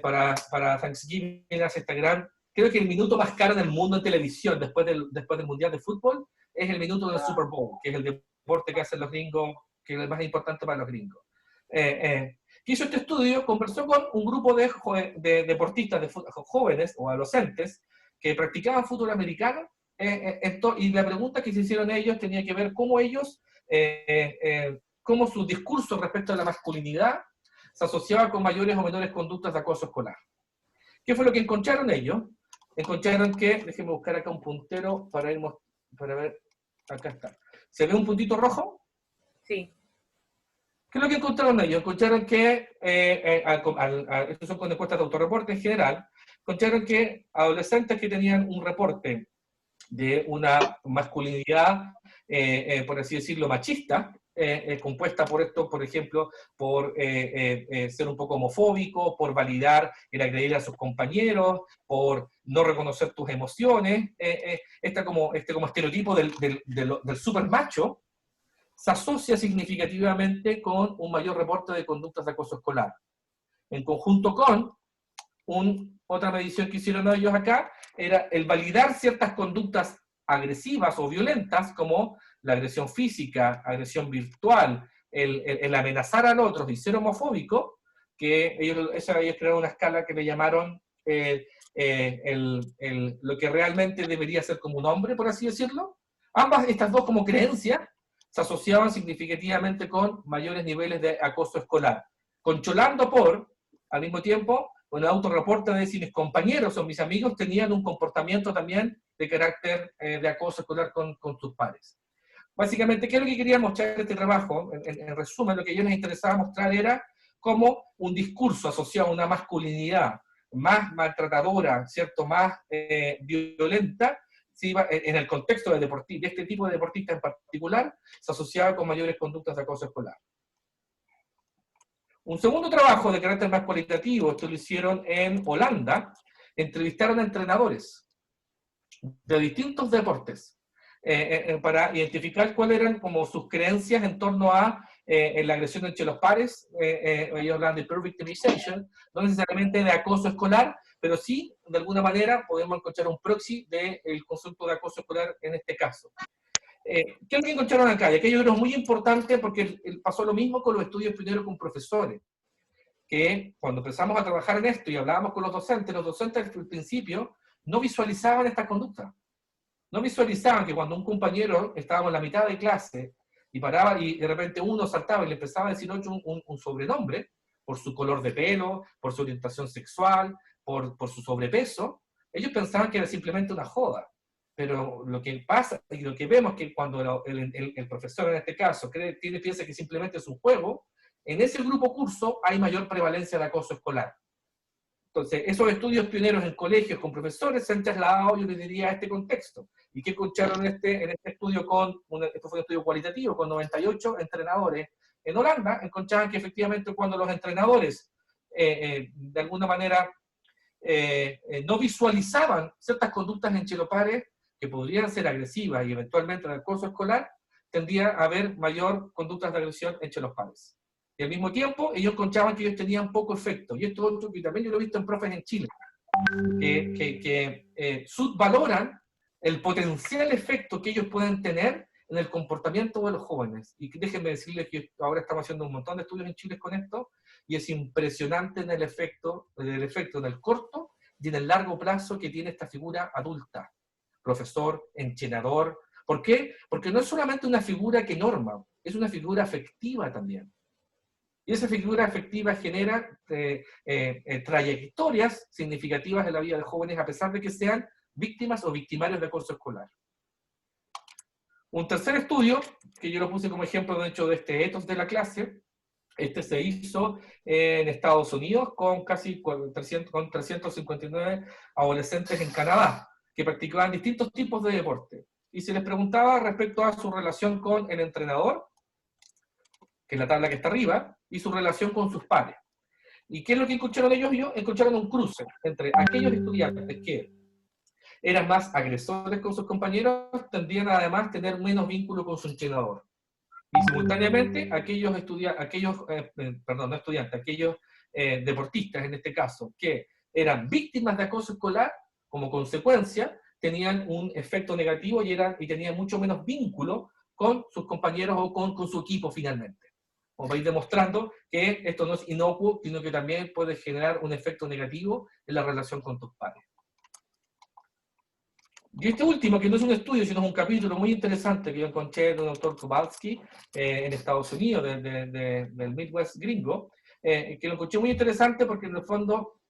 para Thanksgiving hace esta gran... Creo que el minuto más caro del mundo en televisión, después del Mundial de Fútbol, es el minuto del Super Bowl, que es el deporte que hacen los gringos, que es el más importante para los gringos. Que hizo este estudio, conversó con un grupo de deportistas, de jóvenes o adolescentes, que practicaban fútbol americano, y la pregunta que se hicieron ellos tenía que ver cómo ellos, cómo su discurso respecto a la masculinidad se asociaba con mayores o menores conductas de acoso escolar. ¿Qué fue lo que encontraron ellos? Encontraron que, déjenme buscar acá un puntero para ver, acá está. ¿Se ve un puntito rojo? Sí. ¿Qué es lo que encontraron ellos? Encontraron que, estos son con encuestas de autorreporte en general, encontraron que adolescentes que tenían un reporte de una masculinidad, por así decirlo, machista, compuesta por esto, por ejemplo, por ser un poco homofóbico, por validar el agredir a sus compañeros, por no reconocer tus emociones, este como estereotipo del super macho, se asocia significativamente con un mayor reporte de conductas de acoso escolar. En conjunto con otra medición que hicieron ellos acá, era el validar ciertas conductas agresivas o violentas, como la agresión física, agresión virtual, el amenazar al otro y ser homofóbico, que ellos crearon una escala que le llamaron lo que realmente debería ser como un hombre, por así decirlo. Estas dos como creencias se asociaban significativamente con mayores niveles de acoso escolar, concholando al mismo tiempo, con el autorreporte de si mis compañeros o mis amigos tenían un comportamiento también de carácter de acoso escolar con sus pares. Básicamente, ¿qué es lo que quería mostrar este trabajo? En resumen, lo que yo les interesaba mostrar era cómo un discurso asociado a una masculinidad más maltratadora, ¿cierto?, más violenta, en el contexto de este tipo de deportista en particular, se asociaba con mayores conductas de acoso escolar. Un segundo trabajo de carácter más cualitativo, esto lo hicieron en Holanda, entrevistaron a entrenadores de distintos deportes para identificar cuáles eran como sus creencias en torno a la agresión entre los pares. Ellos hablan de peer victimization, no necesariamente de acoso escolar, pero sí, de alguna manera, podemos encontrar un proxy del concepto de acoso escolar en este caso. ¿Qué es lo que encontraron acá? Y aquello es muy importante porque pasó lo mismo con los estudios pioneros con profesores, que cuando empezamos a trabajar en esto y hablábamos con los docentes al principio no visualizaban esta conducta. No visualizaban que cuando un compañero estábamos en la mitad de clase y paraba y de repente uno saltaba y le empezaba a decir un sobrenombre por su color de pelo, por su orientación sexual, por su sobrepeso, ellos pensaban que era simplemente una joda. Pero lo que pasa y lo que vemos es que cuando el profesor en este caso piensa que simplemente es un juego, en ese grupo curso hay mayor prevalencia de acoso escolar. Entonces, esos estudios pioneros en colegios con profesores se han trasladado, yo les diría, a este contexto. ¿Y qué escucharon en este estudio esto fue un estudio cualitativo, con 98 entrenadores en Holanda? Encontraban que efectivamente cuando los entrenadores, de alguna manera, no visualizaban ciertas conductas entre los pares que podrían ser agresivas y eventualmente de acoso escolar, tendía a haber mayor conductas de agresión entre los pares. Y al mismo tiempo, ellos encontraban que ellos tenían poco efecto. Y esto es otro que también yo lo he visto en profes en Chile, que subvaloran el potencial efecto que ellos pueden tener en el comportamiento de los jóvenes. Y déjenme decirles que ahora estamos haciendo un montón de estudios en Chile con esto, y es impresionante en el efecto en el corto y en el largo plazo que tiene esta figura adulta, profesor, entrenador. ¿Por qué? Porque no es solamente una figura que norma, es una figura afectiva también. Y esa figura afectiva genera trayectorias significativas en la vida de jóvenes, a pesar de que sean víctimas o victimarios de acoso escolar. Un tercer estudio, que yo lo puse como ejemplo de hecho de este ethos de la clase, este se hizo en Estados Unidos con casi 359 adolescentes en Canadá, que practicaban distintos tipos de deporte. Y se les preguntaba respecto a su relación con el entrenador, que es la tabla que está arriba, y su relación con sus pares. ¿Y qué es lo que encontraron ellos? Encontraron un cruce entre aquellos estudiantes que eran más agresores con sus compañeros, tendrían además tener menos vínculo con su entrenador. Y simultáneamente aquellos deportistas en este caso, que eran víctimas de acoso escolar, como consecuencia, tenían un efecto negativo y tenían mucho menos vínculo con sus compañeros o con su equipo finalmente. Como vais demostrando que esto no es inocuo, sino que también puede generar un efecto negativo en la relación con tus pares. Y este último, que no es un estudio, sino es un capítulo muy interesante que yo encontré del doctor Kowalski en Estados Unidos, del Midwest gringo, que lo encontré muy interesante porque en el fondo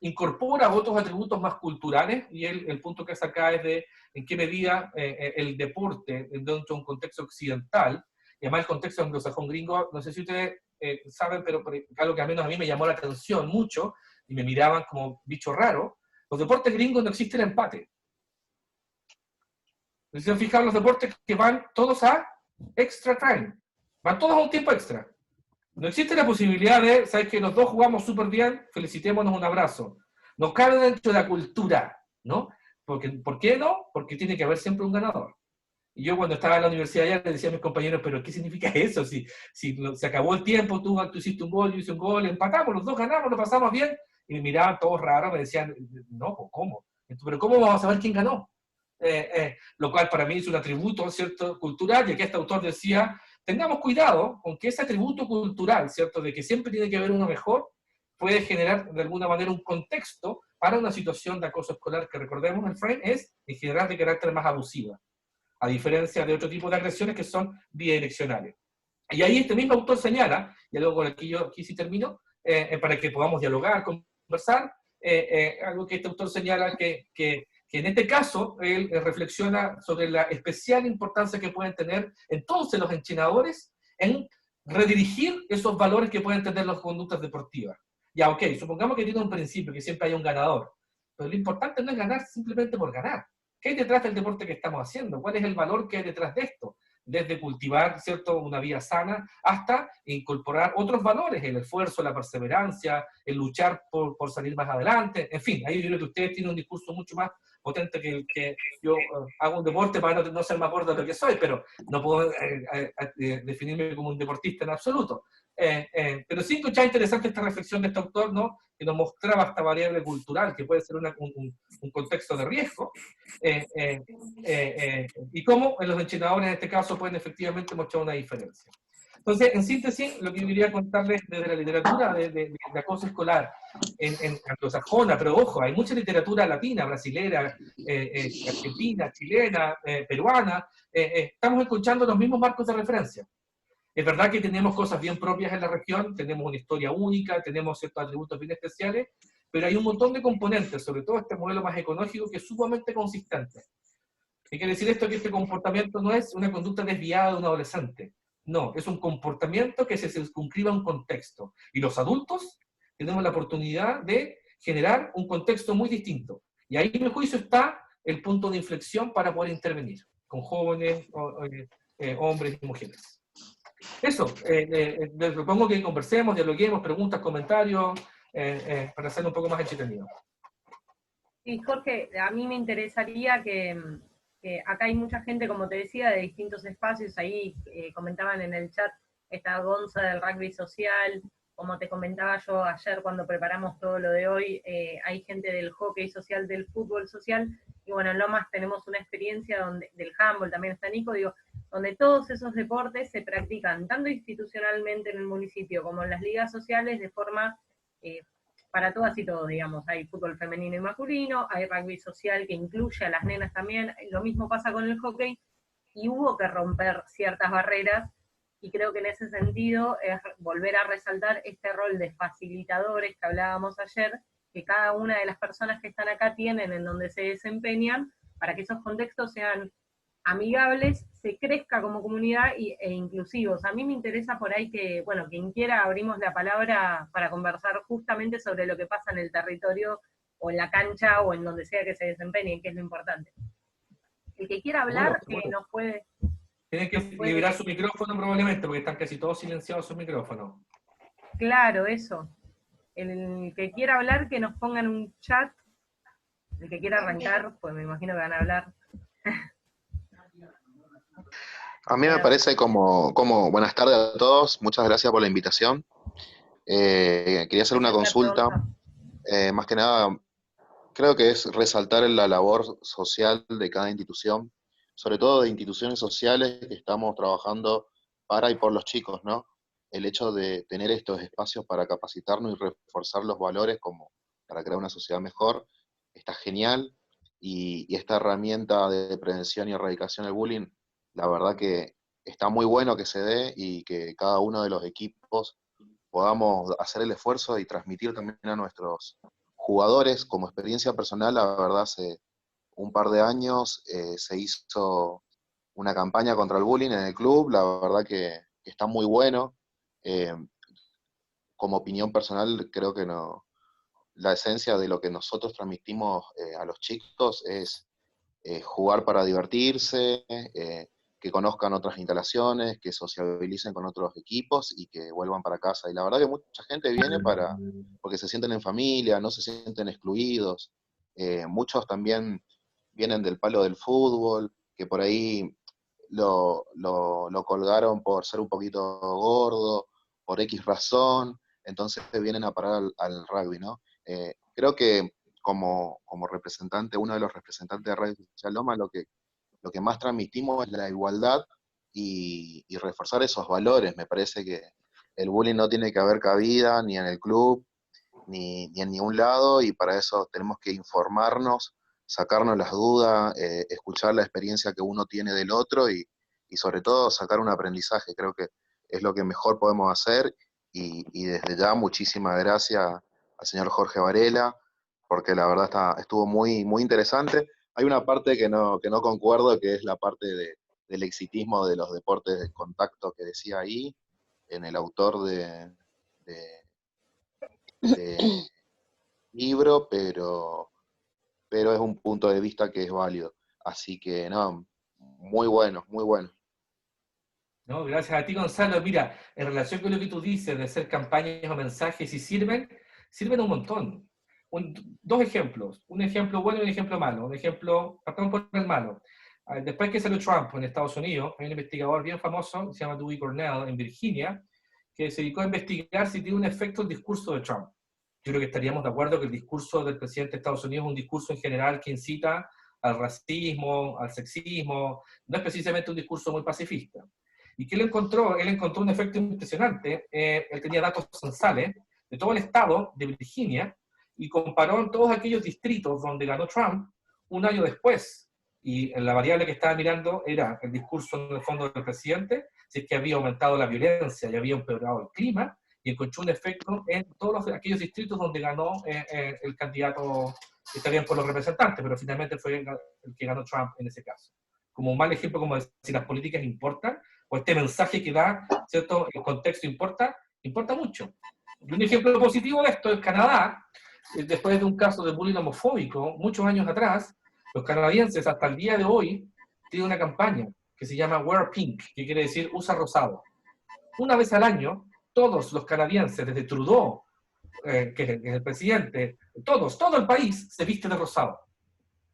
incorpora otros atributos más culturales, y el punto que saca es de en qué medida el deporte dentro de un contexto occidental, y además el contexto anglosajón gringo, no sé si ustedes saben, pero algo que al menos a mí me llamó la atención mucho, y me miraban como bicho raro, los deportes gringos no existe el empate. Si han fijado los deportes que van todos a extra time, van todos a un tiempo extra. No existe la posibilidad de, ¿sabes que los dos jugamos súper bien? Felicitémonos, un abrazo. No cabe dentro de la cultura, ¿no? ¿Por qué no? Porque tiene que haber siempre un ganador. Y yo cuando estaba en la universidad ya le decía a mis compañeros, ¿pero qué significa eso? Si se acabó el tiempo, tú hiciste un gol, yo hice un gol, empatamos, los dos ganamos, lo pasamos bien. Y me miraban todos raros, me decían, no, ¿cómo? ¿Pero cómo vamos a saber quién ganó? Lo cual para mí es un atributo, ¿cierto?, cultural, y aquí este autor decía, tengamos cuidado con que ese atributo cultural, ¿cierto?, de que siempre tiene que haber uno mejor, puede generar de alguna manera un contexto para una situación de acoso escolar que, recordemos, el frame es en general de carácter más abusiva, a diferencia de otro tipo de agresiones que son bidireccionales. Y ahí este mismo autor señala, y algo con el que yo aquí sí termino, para que podamos dialogar, conversar, algo que este autor señala que en este caso él reflexiona sobre la especial importancia que pueden tener entonces los entrenadores en redirigir esos valores que pueden tener las conductas deportivas. Ya, ok, supongamos que tiene un principio, que siempre hay un ganador, pero lo importante no es ganar simplemente por ganar. ¿Qué hay detrás del deporte que estamos haciendo? ¿Cuál es el valor que hay detrás de esto? Desde cultivar, ¿cierto?, una vida sana hasta incorporar otros valores, el esfuerzo, la perseverancia, el luchar por salir más adelante, en fin, ahí yo creo que ustedes tienen un discurso mucho más potente que yo. Hago un deporte para no ser más gordo de lo que soy, pero no puedo definirme como un deportista en absoluto. Pero sí escuchaba interesante esta reflexión de este autor, ¿no?, que nos mostraba esta variable cultural, que puede ser un contexto de riesgo, y cómo en los entrenadores en este caso pueden efectivamente mostrar una diferencia. Entonces, en síntesis, lo que yo quería contarles desde la literatura de acoso escolar en anglosajona, pero ojo, hay mucha literatura latina, brasilera, argentina, chilena, peruana, estamos escuchando los mismos marcos de referencia. Es verdad que tenemos cosas bien propias en la región, tenemos una historia única, tenemos ciertos atributos bien especiales, pero hay un montón de componentes, sobre todo este modelo más ecológico, que es sumamente consistente. ¿Qué quiere decir esto? Que este comportamiento no es una conducta desviada de un adolescente. No, es un comportamiento que se circunscribe a un contexto. Y los adultos tenemos la oportunidad de generar un contexto muy distinto. Y ahí, en mi juicio, está el punto de inflexión para poder intervenir con jóvenes, hombres y mujeres. Eso, les propongo que conversemos, dialoguemos, preguntas, comentarios, para hacerlo un poco más entretenido. Sí, Jorge, a mí me interesaría que acá hay mucha gente, como te decía, de distintos espacios, ahí comentaban en el chat, esta Gonza del rugby social, como te comentaba yo ayer cuando preparamos todo lo de hoy, hay gente del hockey social, del fútbol social, y bueno, en Lomas tenemos una experiencia del handball, también está Nico, digo, donde todos esos deportes se practican tanto institucionalmente en el municipio como en las ligas sociales de forma para todas y todos, digamos. Hay fútbol femenino y masculino, hay rugby social que incluye a las nenas también, lo mismo pasa con el hockey, y hubo que romper ciertas barreras, y creo que en ese sentido es volver a resaltar este rol de facilitadores que hablábamos ayer, que cada una de las personas que están acá tienen en donde se desempeñan, para que esos contextos sean amigables, se crezca como comunidad e inclusivos. A mí me interesa por ahí que, bueno, quien quiera abrimos la palabra para conversar justamente sobre lo que pasa en el territorio o en la cancha o en donde sea que se desempeñe, que es lo importante. El que quiera hablar, bueno. nos puede... Tienen que liberar su micrófono probablemente, porque están casi todos silenciados sus micrófonos. Claro, eso. El que quiera hablar, que nos ponga en un chat. El que quiera arrancar, pues me imagino que van a hablar. A mí me parece buenas tardes a todos, muchas gracias por la invitación. Quería hacer una Placer, consulta, Pedrosa. más que nada, creo que es resaltar la labor social de cada institución, sobre todo de instituciones sociales que estamos trabajando para y por los chicos, ¿no? El hecho de tener estos espacios para capacitarnos y reforzar los valores como para crear una sociedad mejor, está genial, y esta herramienta de prevención y erradicación del bullying, la verdad que está muy bueno que se dé y que cada uno de los equipos podamos hacer el esfuerzo y transmitir también a nuestros jugadores. Como experiencia personal, la verdad, hace un par de años se hizo una campaña contra el bullying en el club, la verdad que está muy bueno. Eh, como opinión personal, creo que no, la esencia de lo que nosotros transmitimos a los chicos es jugar para divertirse, que conozcan otras instalaciones, que sociabilicen con otros equipos y que vuelvan para casa. Y la verdad que mucha gente viene porque se sienten en familia, no se sienten excluidos. Muchos también vienen del palo del fútbol, que por ahí lo colgaron por ser un poquito gordo, por X razón, entonces vienen a parar al rugby, ¿no? Creo que como representante, uno de los representantes de Radio Social Loma, lo que más transmitimos es la igualdad y reforzar esos valores. Me parece que el bullying no tiene que haber cabida ni en el club, ni en ningún lado, y para eso tenemos que informarnos, sacarnos las dudas, escuchar la experiencia que uno tiene del otro y sobre todo sacar un aprendizaje. Creo que es lo que mejor podemos hacer y desde ya muchísimas gracias al señor Jorge Varela, porque la verdad estuvo muy interesante. Hay una parte que no concuerdo, que es la parte del exitismo de los deportes de contacto que decía ahí, en el autor de, de libro, pero es un punto de vista que es válido. Así que, no, muy bueno, muy bueno. No, gracias a ti, Gonzalo. Mira, en relación con lo que tú dices de hacer campañas o mensajes, si sirven un montón. Dos ejemplos, un ejemplo bueno y un ejemplo malo. Un ejemplo, partamos por el malo. Después que salió Trump en Estados Unidos, hay un investigador bien famoso, se llama Dewey Cornell, en Virginia, que se dedicó a investigar si tiene un efecto el discurso de Trump. Yo creo que estaríamos de acuerdo que el discurso del presidente de Estados Unidos es un discurso en general que incita al racismo, al sexismo, no es precisamente un discurso muy pacifista. ¿Y qué le encontró? Él encontró un efecto impresionante. Él tenía datos censales de todo el estado de Virginia y comparó en todos aquellos distritos donde ganó Trump un año después. Y la variable que estaba mirando era el discurso en el fondo del presidente, si es que había aumentado la violencia y había empeorado el clima, y encontró un efecto en todos aquellos distritos donde ganó el candidato, está bien por los representantes, pero finalmente fue el que ganó Trump en ese caso. Como un mal ejemplo, como si las políticas importan, o este mensaje que da, ¿cierto? El contexto importa mucho. Y un ejemplo positivo de esto es Canadá, después de un caso de bullying homofóbico, muchos años atrás, los canadienses hasta el día de hoy tienen una campaña que se llama Wear Pink, que quiere decir usa rosado. Una vez al año, todos los canadienses, desde Trudeau, que es el presidente, todo el país se viste de rosado.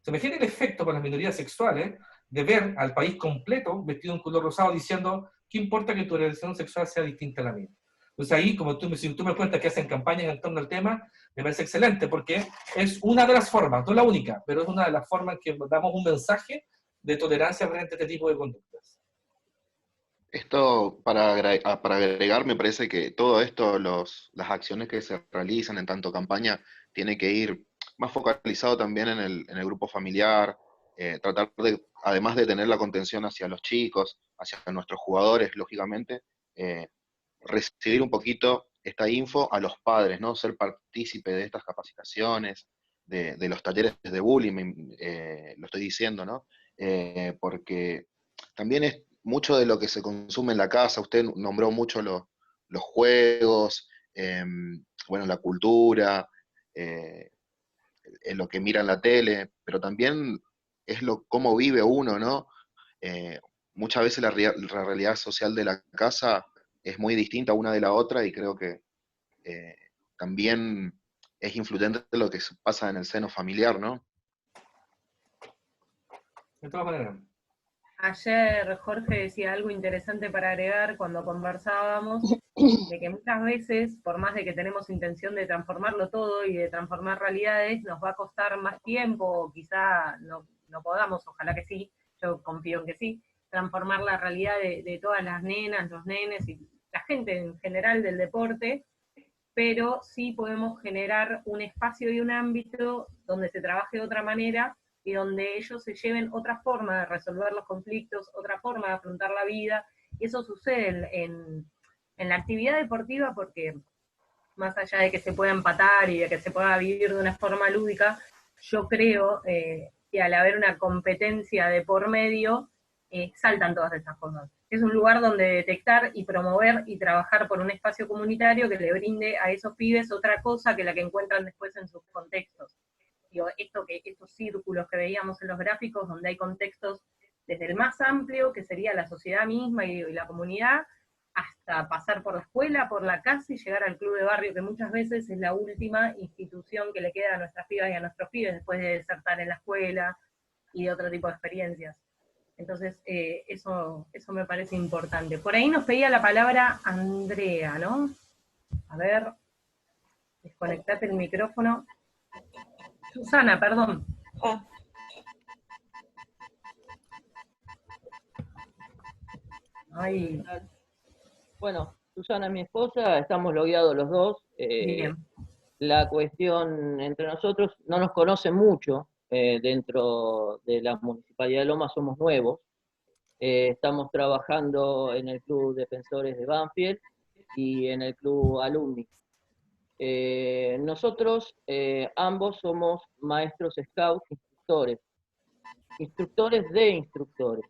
Se me genera el efecto para las minorías sexuales de ver al país completo vestido en color rosado diciendo, ¿qué importa que tu relación sexual sea distinta a la mía? Entonces ahí, como si tú me cuentas que hacen campañas en torno al tema, me parece excelente porque es una de las formas, no la única, pero es una de las formas que damos un mensaje de tolerancia frente a este tipo de conductas. Esto, para agregar, me parece que todo esto, las acciones que se realizan en tanto campaña, tiene que ir más focalizado también en el grupo familiar, tratar de, además de tener la contención hacia los chicos, hacia nuestros jugadores, lógicamente, eh, recibir un poquito esta info a los padres, ¿no? Ser partícipe de estas capacitaciones, de los talleres de bullying, lo estoy diciendo, ¿no? Porque también es mucho de lo que se consume en la casa. Usted nombró mucho los juegos, bueno, la cultura, eh, en lo que mira en la tele, pero también es cómo vive uno, ¿no? Eh, Muchas veces la realidad social de la casa es muy distinta una de la otra y creo que eh, también es influyente lo que pasa en el seno familiar, ¿no? De todas maneras. Ayer Jorge decía algo interesante para agregar cuando conversábamos, de que muchas veces, por más de que tenemos intención de transformarlo todo y de transformar realidades, nos va a costar más tiempo, o quizá no podamos, ojalá que sí, yo confío en que sí, transformar la realidad de todas las nenas, los nenes y la gente en general del deporte, pero sí podemos generar un espacio y un ámbito donde se trabaje de otra manera y donde ellos se lleven otra forma de resolver los conflictos, otra forma de afrontar la vida, y eso sucede en la actividad deportiva porque más allá de que se pueda empatar y de que se pueda vivir de una forma lúdica, yo creo que al haber una competencia de por medio, saltan todas esas cosas. Es un lugar donde detectar y promover y trabajar por un espacio comunitario que le brinde a esos pibes otra cosa que la que encuentran después en sus contextos. Digo, estos círculos que veíamos en los gráficos, donde hay contextos desde el más amplio, que sería la sociedad misma y la comunidad, hasta pasar por la escuela, por la casa y llegar al club de barrio, que muchas veces es la última institución que le queda a nuestras pibas y a nuestros pibes después de desertar en la escuela y de otro tipo de experiencias. Entonces, eso me parece importante. Por ahí nos pedía la palabra Andrea, ¿no? A ver, desconectate el micrófono. Susana, perdón. Ah, Ay, bueno, Susana es mi esposa, estamos logueados los dos. bien. La cuestión entre nosotros, no nos conocen mucho dentro de la Municipalidad de Lomas, somos nuevos. Estamos trabajando en el Club Defensores de Banfield y en el Club Alumni. Nosotros ambos somos maestros scouts, instructores de instructores.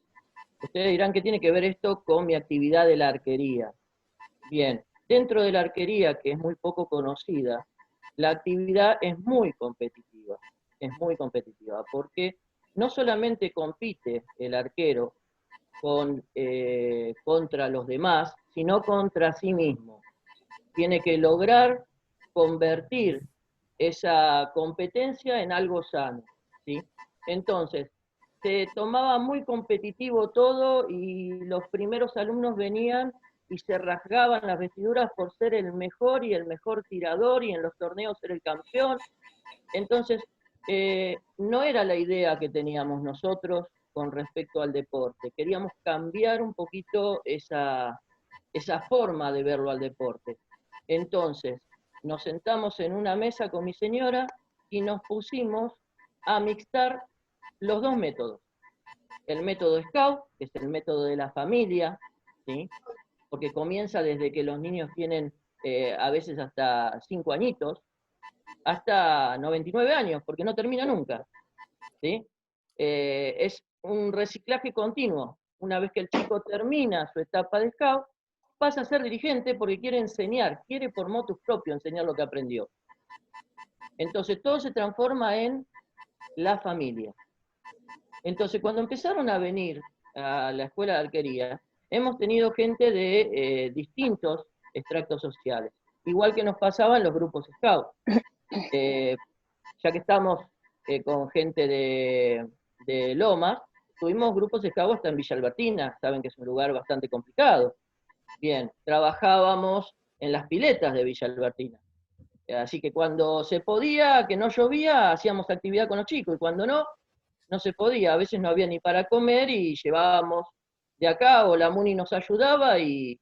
Ustedes dirán, ¿qué tiene que ver esto con mi actividad de la arquería? Bien, dentro de la arquería, que es muy poco conocida, la actividad es muy competitiva, porque no solamente compite el arquero contra los demás, sino contra sí mismo. Tiene que lograr convertir esa competencia en algo sano, ¿sí? Entonces, se tomaba muy competitivo todo y los primeros alumnos venían y se rasgaban las vestiduras por ser el mejor y el mejor tirador y en los torneos ser el campeón. Entonces, no era la idea que teníamos nosotros con respecto al deporte. Queríamos cambiar un poquito esa forma de verlo al deporte. Entonces, nos sentamos en una mesa con mi señora y nos pusimos a mixtar los dos métodos. El método Scout, que es el método de la familia, ¿sí? Porque comienza desde que los niños tienen a veces hasta 5 añitos, hasta 99 años, porque no termina nunca, ¿sí? Es un reciclaje continuo. Una vez que el chico termina su etapa de Scout, pasa a ser dirigente porque quiere enseñar, quiere por motus propio enseñar lo que aprendió. Entonces todo se transforma en la familia. Entonces cuando empezaron a venir a la escuela de arquería, hemos tenido gente de distintos extractos sociales, igual que nos pasaba en los grupos Scout. Ya que estamos con gente de Lomas, tuvimos grupos Scout hasta en Villa Albertina, saben que es un lugar bastante complicado. Bien, trabajábamos en las piletas de Villa Albertina. Así que cuando se podía, que no llovía, hacíamos actividad con los chicos, y cuando no, no se podía. A veces no había ni para comer y llevábamos de acá, o la MUNI nos ayudaba y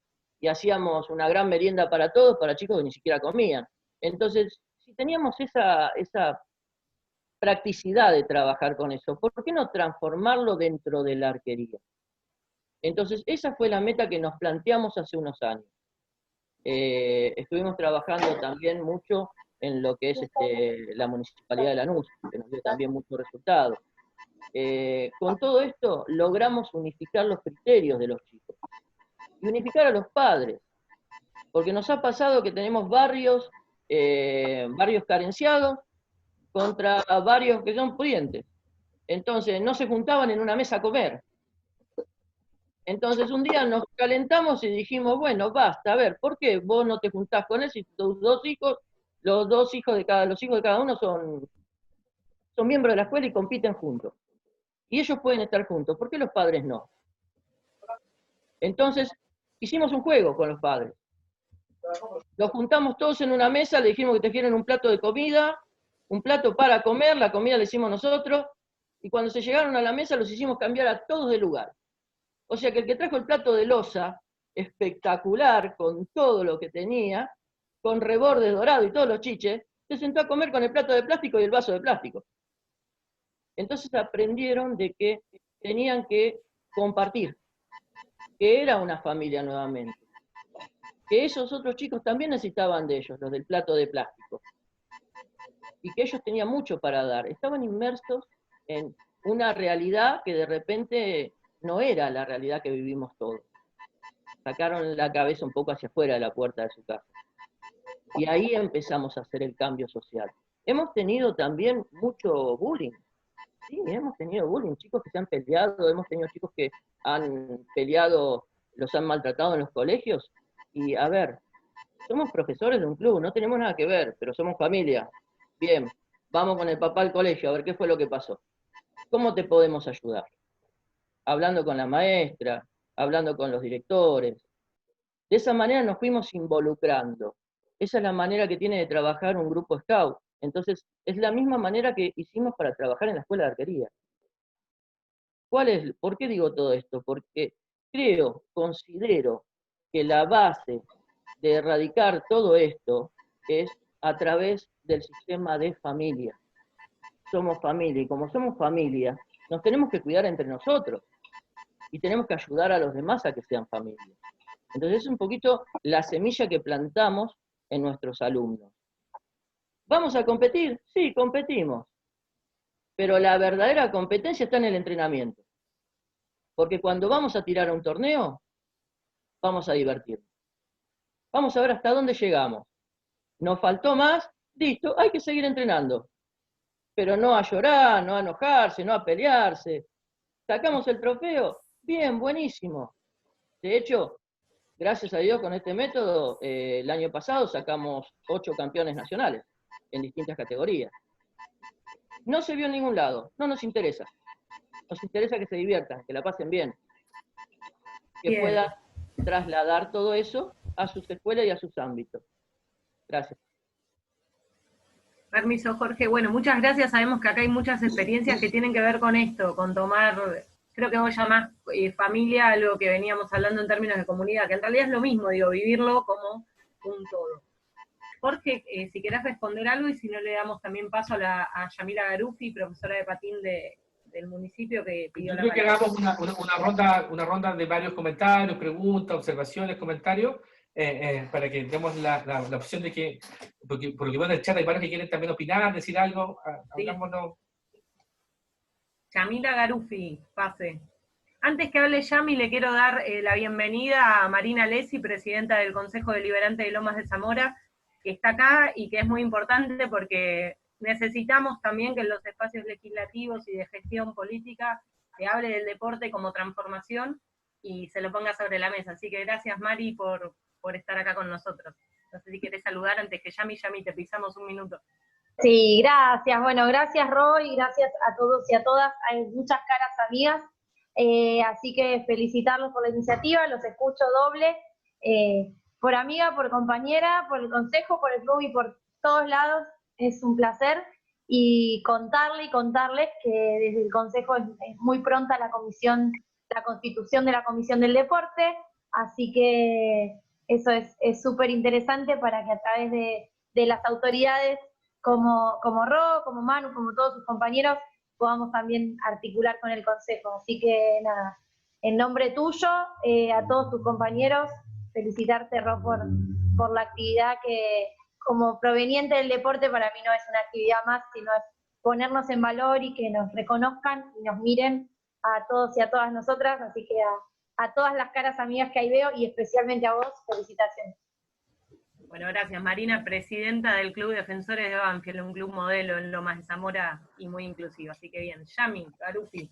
hacíamos una gran merienda para todos, para chicos que ni siquiera comían. Entonces, si teníamos esa practicidad de trabajar con eso, ¿por qué no transformarlo dentro de la arquería? Entonces, esa fue la meta que nos planteamos hace unos años. Estuvimos trabajando también mucho en lo que es la Municipalidad de Lanús, que nos dio también muchos resultados. Con todo esto, logramos unificar los criterios de los chicos y unificar a los padres, porque nos ha pasado que tenemos barrios carenciados contra barrios que son pudientes. Entonces, no se juntaban en una mesa a comer. Entonces un día nos calentamos y dijimos, bueno, basta, a ver, ¿por qué vos no te juntás con él si tus dos hijos, los hijos de cada uno son miembros de la escuela y compiten juntos? Y ellos pueden estar juntos, ¿por qué los padres no? Entonces, hicimos un juego con los padres. Los juntamos todos en una mesa, le dijimos que trajeran un plato de comida, un plato para comer, la comida la hicimos nosotros, y cuando se llegaron a la mesa los hicimos cambiar a todos de lugar. O sea que el que trajo el plato de loza, espectacular, con todo lo que tenía, con reborde dorado y todos los chiches, se sentó a comer con el plato de plástico y el vaso de plástico. Entonces aprendieron de que tenían que compartir, que era una familia nuevamente, que esos otros chicos también necesitaban de ellos, los del plato de plástico, y que ellos tenían mucho para dar. Estaban inmersos en una realidad que de repente no era la realidad que vivimos todos. Sacaron la cabeza un poco hacia afuera de la puerta de su casa. Y ahí empezamos a hacer el cambio social. Hemos tenido también mucho bullying. Sí, hemos tenido bullying, chicos que se han peleado, hemos tenido chicos que han peleado, los han maltratado en los colegios. Y a ver, somos profesores de un club, no tenemos nada que ver, pero somos familia. Bien, vamos con el papá al colegio a ver qué fue lo que pasó. ¿Cómo te podemos ayudar? Hablando con la maestra, hablando con los directores. De esa manera nos fuimos involucrando. Esa es la manera que tiene de trabajar un grupo scout. Entonces, es la misma manera que hicimos para trabajar en la escuela de arquería. ¿Por qué digo todo esto? Porque considero que la base de erradicar todo esto es a través del sistema de familia. Somos familia, y como somos familia, nos tenemos que cuidar entre nosotros, y tenemos que ayudar a los demás a que sean familia. Entonces es un poquito la semilla que plantamos en nuestros alumnos. ¿Vamos a competir? Sí, competimos. Pero la verdadera competencia está en el entrenamiento. Porque cuando vamos a tirar a un torneo, vamos a divertirnos. Vamos a ver hasta dónde llegamos. Nos faltó más, listo, hay que seguir entrenando. Pero no a llorar, no a enojarse, no a pelearse. ¿Sacamos el trofeo? Bien, buenísimo. De hecho, gracias a Dios con este método, el año pasado sacamos 8 campeones nacionales en distintas categorías. No se vio en ningún lado, no nos interesa. Nos interesa que se diviertan, que la pasen bien. Que puedan trasladar todo eso a sus escuelas y a sus ámbitos. Gracias. Permiso, Jorge. Bueno, muchas gracias. Sabemos que acá hay muchas experiencias que tienen que ver con esto, con tomar, creo que vos llamás familia, algo que veníamos hablando en términos de comunidad, que en realidad es lo mismo, digo, vivirlo como un todo. Jorge, si querés responder algo, y si no le damos también paso a Yamila Garufi, profesora de patín del municipio, que pidió la palabra. Yo creo que hagamos una ronda de varios comentarios, preguntas, observaciones, comentarios, para que demos la opción de que, porque por lo que veo en el chat hay varios que quieren también opinar, decir algo, hagámoslo. Yamila Garufi, pase. Antes que hable Yami, le quiero dar la bienvenida a Marina Lesi, presidenta del Consejo Deliberante de Lomas de Zamora, que está acá y que es muy importante porque necesitamos también que en los espacios legislativos y de gestión política se hable del deporte como transformación y se lo ponga sobre la mesa. Así que gracias, Mari, por estar acá con nosotros. No sé si querés saludar antes que Yami, te pisamos un minuto. Sí, gracias. Bueno, gracias, Roy, gracias a todos y a todas. Hay muchas caras amigas, así que felicitarlos por la iniciativa, los escucho doble, por amiga, por compañera, por el consejo, por el club y por todos lados. Es un placer, y contarles que desde el consejo es muy pronta la constitución de la Comisión del Deporte, así que eso es súper interesante para que a través de las autoridades como Ro, como Manu, como todos sus compañeros, podamos también articular con el Consejo. Así que nada, en nombre tuyo, a todos tus compañeros, felicitarte, Ro, por la actividad que, como proveniente del deporte, para mí no es una actividad más, sino es ponernos en valor y que nos reconozcan y nos miren a todos y a todas nosotras. Así que a todas las caras amigas que ahí veo, y especialmente a vos, felicitaciones. Bueno, gracias. Marina, presidenta del Club Defensores de Banfield, un club modelo en Lomas de Zamora y muy inclusivo. Así que bien. Yami, Garufi.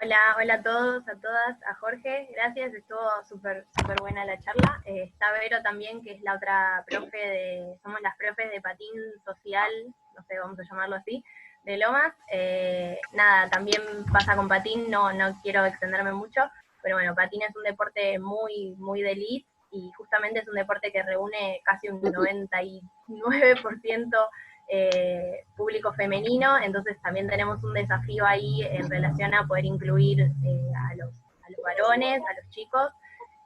Hola a todos, a todas, a Jorge, gracias, estuvo súper buena la charla. Está Vero también, que es la otra profe somos las profes de patín social, no sé, vamos a llamarlo así, de Lomas. Nada, también pasa con patín, no quiero extenderme mucho, pero bueno, patín es un deporte muy, muy de elite, y justamente es un deporte que reúne casi un 99% público femenino, entonces también tenemos un desafío ahí en relación a poder incluir a los varones, a los chicos,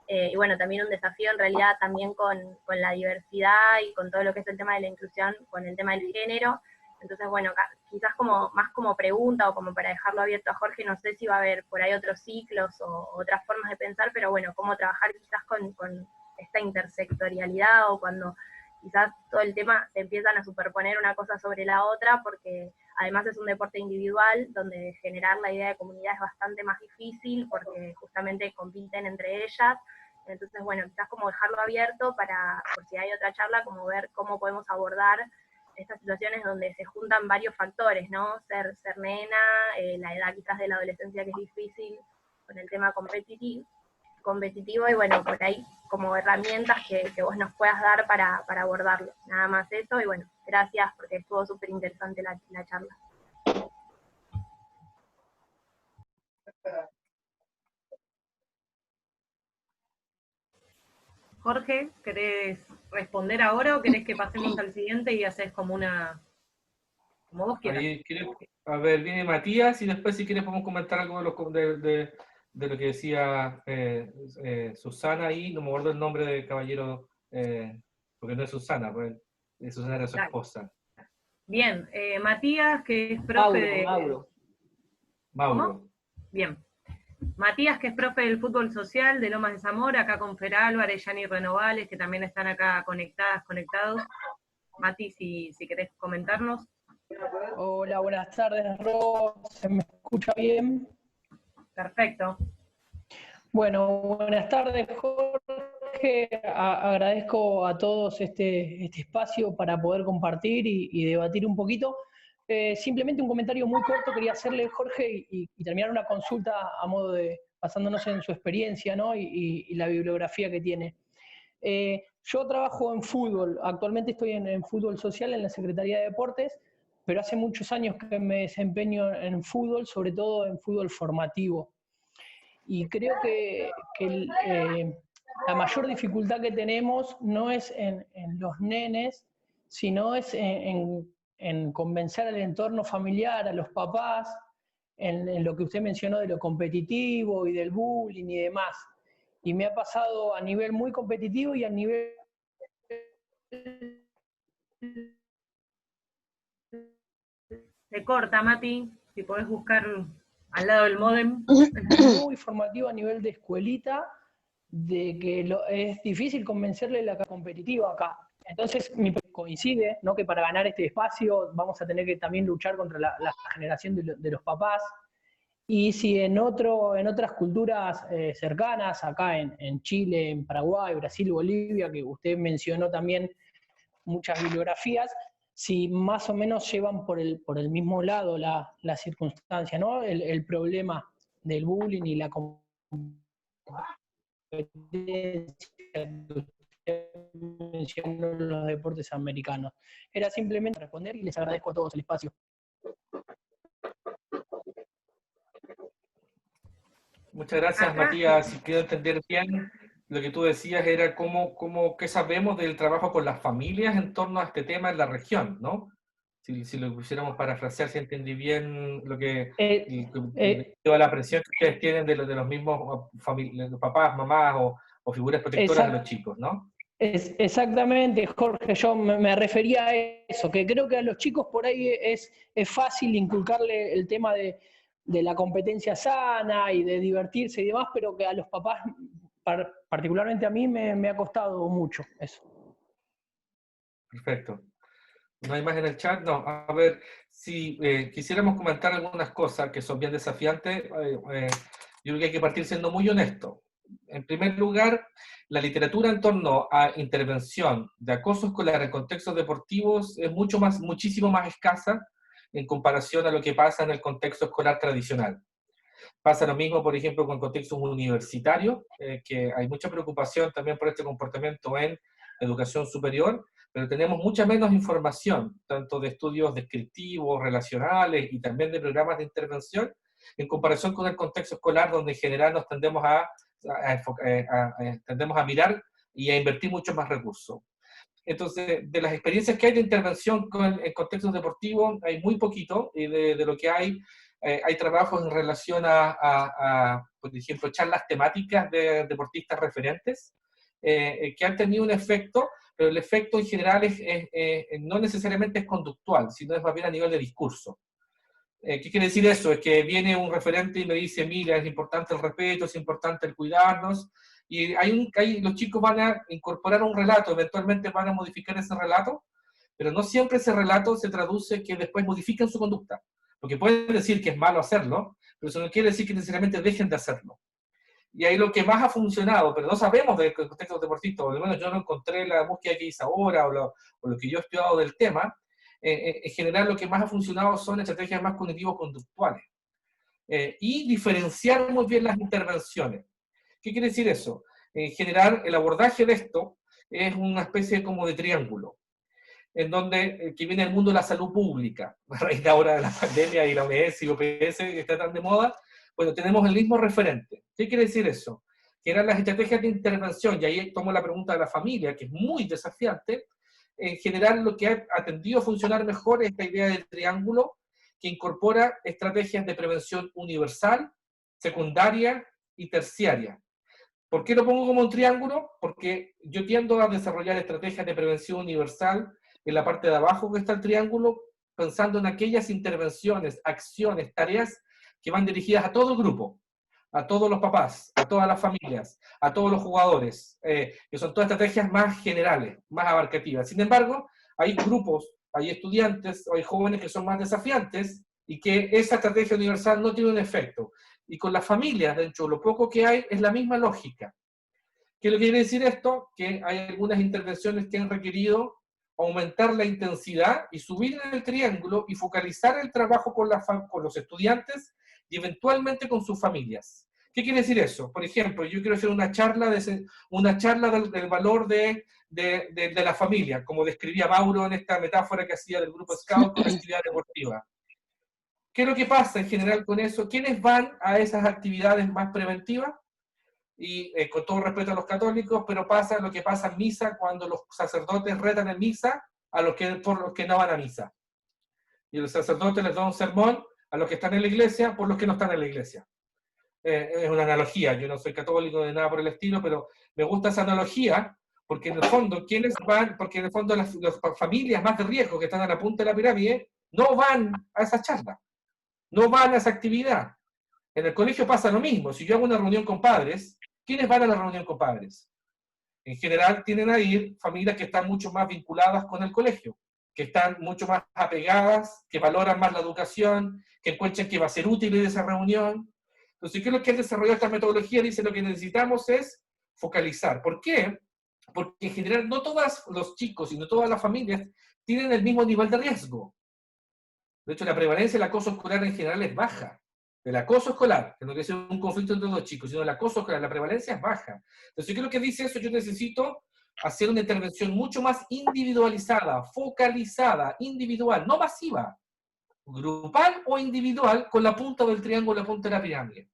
y bueno, también un desafío en realidad también con la diversidad y con todo lo que es el tema de la inclusión, con el tema del género. Entonces, bueno, quizás más como pregunta o como para dejarlo abierto a Jorge, no sé si va a haber por ahí otros ciclos o otras formas de pensar, pero bueno, cómo trabajar quizás con esta intersectorialidad, o cuando quizás todo el tema se empiezan a superponer una cosa sobre la otra, porque además es un deporte individual donde generar la idea de comunidad es bastante más difícil porque justamente compiten entre ellas. Entonces, bueno, quizás como dejarlo abierto para, por si hay otra charla, como ver cómo podemos abordar estas situaciones donde se juntan varios factores, ¿no? Ser nena, la edad quizás de la adolescencia que es difícil con el tema competitivo, y bueno, por ahí como herramientas que vos nos puedas dar para abordarlo. Nada más eso, y bueno, gracias porque estuvo súper interesante la charla. Jorge, ¿querés responder ahora o querés que pasemos al siguiente y haces como vos quieras? Ahí, a ver, viene Matías y después si quieres podemos comentar algo de lo que decía Susana ahí, no me acuerdo el nombre del caballero, porque no es Susana, pues, Susana era su esposa. Bien, Matías, que es profe de... Mauro. ¿Cómo? Bien. Matías, que es profe del fútbol social de Lomas de Zamora, acá con Fer Álvarez, Yani Renovales, que también están acá conectados. Mati, si querés comentarnos. Hola, buenas tardes, Ro. ¿Se me escucha bien? Perfecto. Bueno, buenas tardes, Jorge. Agradezco a todos este espacio para poder compartir y debatir un poquito. Simplemente un comentario muy corto quería hacerle, Jorge, y terminar una consulta a modo de, basándonos en su experiencia, ¿no? y la bibliografía que tiene. Yo trabajo en fútbol, actualmente estoy en fútbol social en la Secretaría de Deportes, pero hace muchos años que me desempeño en fútbol, sobre todo en fútbol formativo. Y creo que la mayor dificultad que tenemos no es en los nenes, sino es en convencer al entorno familiar, a los papás, en lo que usted mencionó de lo competitivo y del bullying y demás. Y me ha pasado a nivel muy competitivo y a nivel... Se corta, Mati, si podés buscar al lado del módem. Muy formativo a nivel de escuelita, de que es difícil convencerle la competitiva acá. Entonces coincide, ¿no?, que para ganar este espacio vamos a tener que también luchar contra la generación de los papás. Y si en otras culturas cercanas, acá en Chile, en Paraguay, Brasil, Bolivia, que usted mencionó también muchas bibliografías, si más o menos llevan por el mismo lado la circunstancia, ¿no? El problema del bullying y la competencia que usted mencionó en los deportes americanos. Era simplemente responder y les agradezco a todos el espacio. Muchas gracias, Matías. Si quiero entender bien, lo que tú decías era qué sabemos del trabajo con las familias en torno a este tema en la región, ¿no? Si lo pusiéramos parafrasear, si entendí bien lo que toda la presión que ustedes tienen de los mismos los papás, mamás o figuras protectoras de los chicos, ¿no? Exactamente, Jorge, yo me refería a eso, que creo que a los chicos por ahí es fácil inculcarle el tema de la competencia sana y de divertirse y demás, pero que a los papás, particularmente a mí, me ha costado mucho eso. Perfecto. ¿No hay más en el chat? No. A ver, si quisiéramos comentar algunas cosas que son bien desafiantes, yo creo que hay que partir siendo muy honesto. En primer lugar, la literatura en torno a intervención de acoso escolar en contextos deportivos es muchísimo más escasa en comparación a lo que pasa en el contexto escolar tradicional. Pasa lo mismo, por ejemplo, con contextos universitarios, que hay mucha preocupación también por este comportamiento en educación superior, pero tenemos mucha menos información, tanto de estudios descriptivos, relacionales y también de programas de intervención, en comparación con el contexto escolar, donde en general nos tendemos tendemos a mirar y a invertir mucho más recursos. Entonces, de las experiencias que hay de intervención en contextos deportivos, hay muy poquito, y de lo que hay trabajos en relación por ejemplo, charlas temáticas de deportistas referentes, que han tenido un efecto, pero el efecto en general no necesariamente es conductual, sino es más bien a nivel de discurso. ¿Qué quiere decir eso? Es que viene un referente y me dice, mira, es importante el respeto, es importante el cuidarnos, y los chicos van a incorporar un relato, eventualmente van a modificar ese relato, pero no siempre ese relato se traduce que después modifiquen su conducta, porque pueden decir que es malo hacerlo, pero eso no quiere decir que necesariamente dejen de hacerlo. Y ahí lo que más ha funcionado, pero no sabemos del contexto deportista, o al menos yo no encontré la búsqueda que hice ahora, o lo que yo he estudiado del tema, en general lo que más ha funcionado son estrategias más cognitivo-conductuales. Y diferenciar muy bien las intervenciones. ¿Qué quiere decir eso? En general, el abordaje de esto es una especie como de triángulo, en donde que viene el mundo de la salud pública, a raíz de ahora de la pandemia y la OMS y OPS que está tan de moda. Bueno, tenemos el mismo referente. ¿Qué quiere decir eso? Que eran las estrategias de intervención, y ahí tomo la pregunta de la familia, que es muy desafiante. En general, lo que ha tendido a funcionar mejor es esta idea del triángulo, que incorpora estrategias de prevención universal, secundaria y terciaria. ¿Por qué lo pongo como un triángulo? Porque yo tiendo a desarrollar estrategias de prevención universal en la parte de abajo que está el triángulo, pensando en aquellas intervenciones, acciones, tareas que van dirigidas a todo el grupo, a todos los papás, a todas las familias, a todos los jugadores, que son todas estrategias más generales, más abarcativas. Sin embargo, hay grupos, hay estudiantes, hay jóvenes que son más desafiantes y que esa estrategia universal no tiene un efecto. Y con las familias, dentro de lo poco que hay, es la misma lógica. ¿Qué le quiere decir esto? Que hay algunas intervenciones que han requerido aumentar la intensidad y subir en el triángulo y focalizar el trabajo con los estudiantes y eventualmente con sus familias. ¿Qué quiere decir eso? Por ejemplo, yo quiero hacer una charla del valor de la familia, como describía Mauro en esta metáfora que hacía del grupo Scout con la actividad deportiva. ¿Qué es lo que pasa en general con eso? ¿Quiénes van a esas actividades más preventivas? Y con todo respeto a los católicos, pero pasa lo que pasa en misa cuando los sacerdotes retan en misa por los que no van a misa. Y el sacerdote les da un sermón a los que están en la iglesia por los que no están en la iglesia. Es una analogía, yo no soy católico de nada por el estilo, pero me gusta esa analogía, porque en el fondo, ¿quiénes van? Porque en el fondo las familias más de riesgo que están a la punta de la pirámide no van a esa charla, no van a esa actividad. En el colegio pasa lo mismo. Si yo hago una reunión con padres, ¿quiénes van a la reunión con padres? En general tienden a ir familias que están mucho más vinculadas con el colegio, que están mucho más apegadas, que valoran más la educación, que encuentran que va a ser útil esa reunión. Entonces, ¿qué es lo que han desarrollado esta metodología? Dice, lo que necesitamos es focalizar. ¿Por qué? Porque en general no todos los chicos y no todas las familias tienen el mismo nivel de riesgo. De hecho, la prevalencia del acoso escolar en general es baja. El acoso escolar, que no quiere ser un conflicto entre dos chicos, sino el acoso escolar, la prevalencia es baja. Entonces, ¿qué es lo que dice eso? Yo necesito hacer una intervención mucho más individualizada, focalizada, individual, no masiva, grupal o individual, con la punta del triángulo, la punta de la pirámide.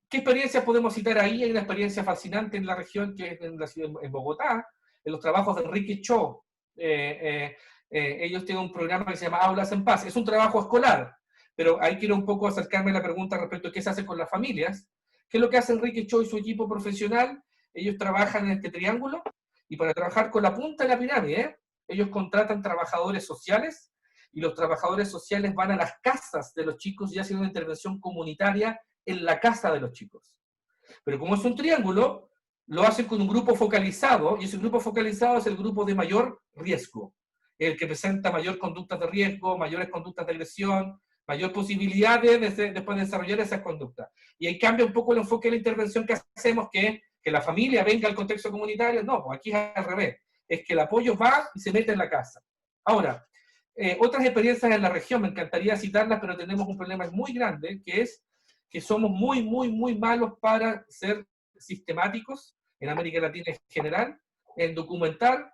¿Qué experiencias podemos citar ahí? Hay una experiencia fascinante en la región, que es en Bogotá, en los trabajos de Enrique Cho. Ellos tienen un programa que se llama Aulas en Paz. Es un trabajo escolar, pero ahí quiero un poco acercarme a la pregunta respecto a qué se hace con las familias. ¿Qué es lo que hace Enrique Cho y su equipo profesional? Ellos trabajan en este triángulo, y para trabajar con la punta de la pirámide, ellos contratan trabajadores sociales, y los trabajadores sociales van a las casas de los chicos y hacen una intervención comunitaria en la casa de los chicos. Pero como es un triángulo, lo hacen con un grupo focalizado, y ese grupo focalizado es el grupo de mayor riesgo, el que presenta mayor conductas de riesgo, mayores conductas de agresión, mayor posibilidad de después de desarrollar esas conductas. Y ahí cambia un poco el enfoque de la intervención que hacemos, que la familia venga al contexto comunitario. No, pues aquí es al revés. Es que el apoyo va y se mete en la casa. Ahora, otras experiencias en la región, me encantaría citarlas, pero tenemos un problema muy grande, que es que somos muy, muy, muy malos para ser sistemáticos, en América Latina en general, en documentar,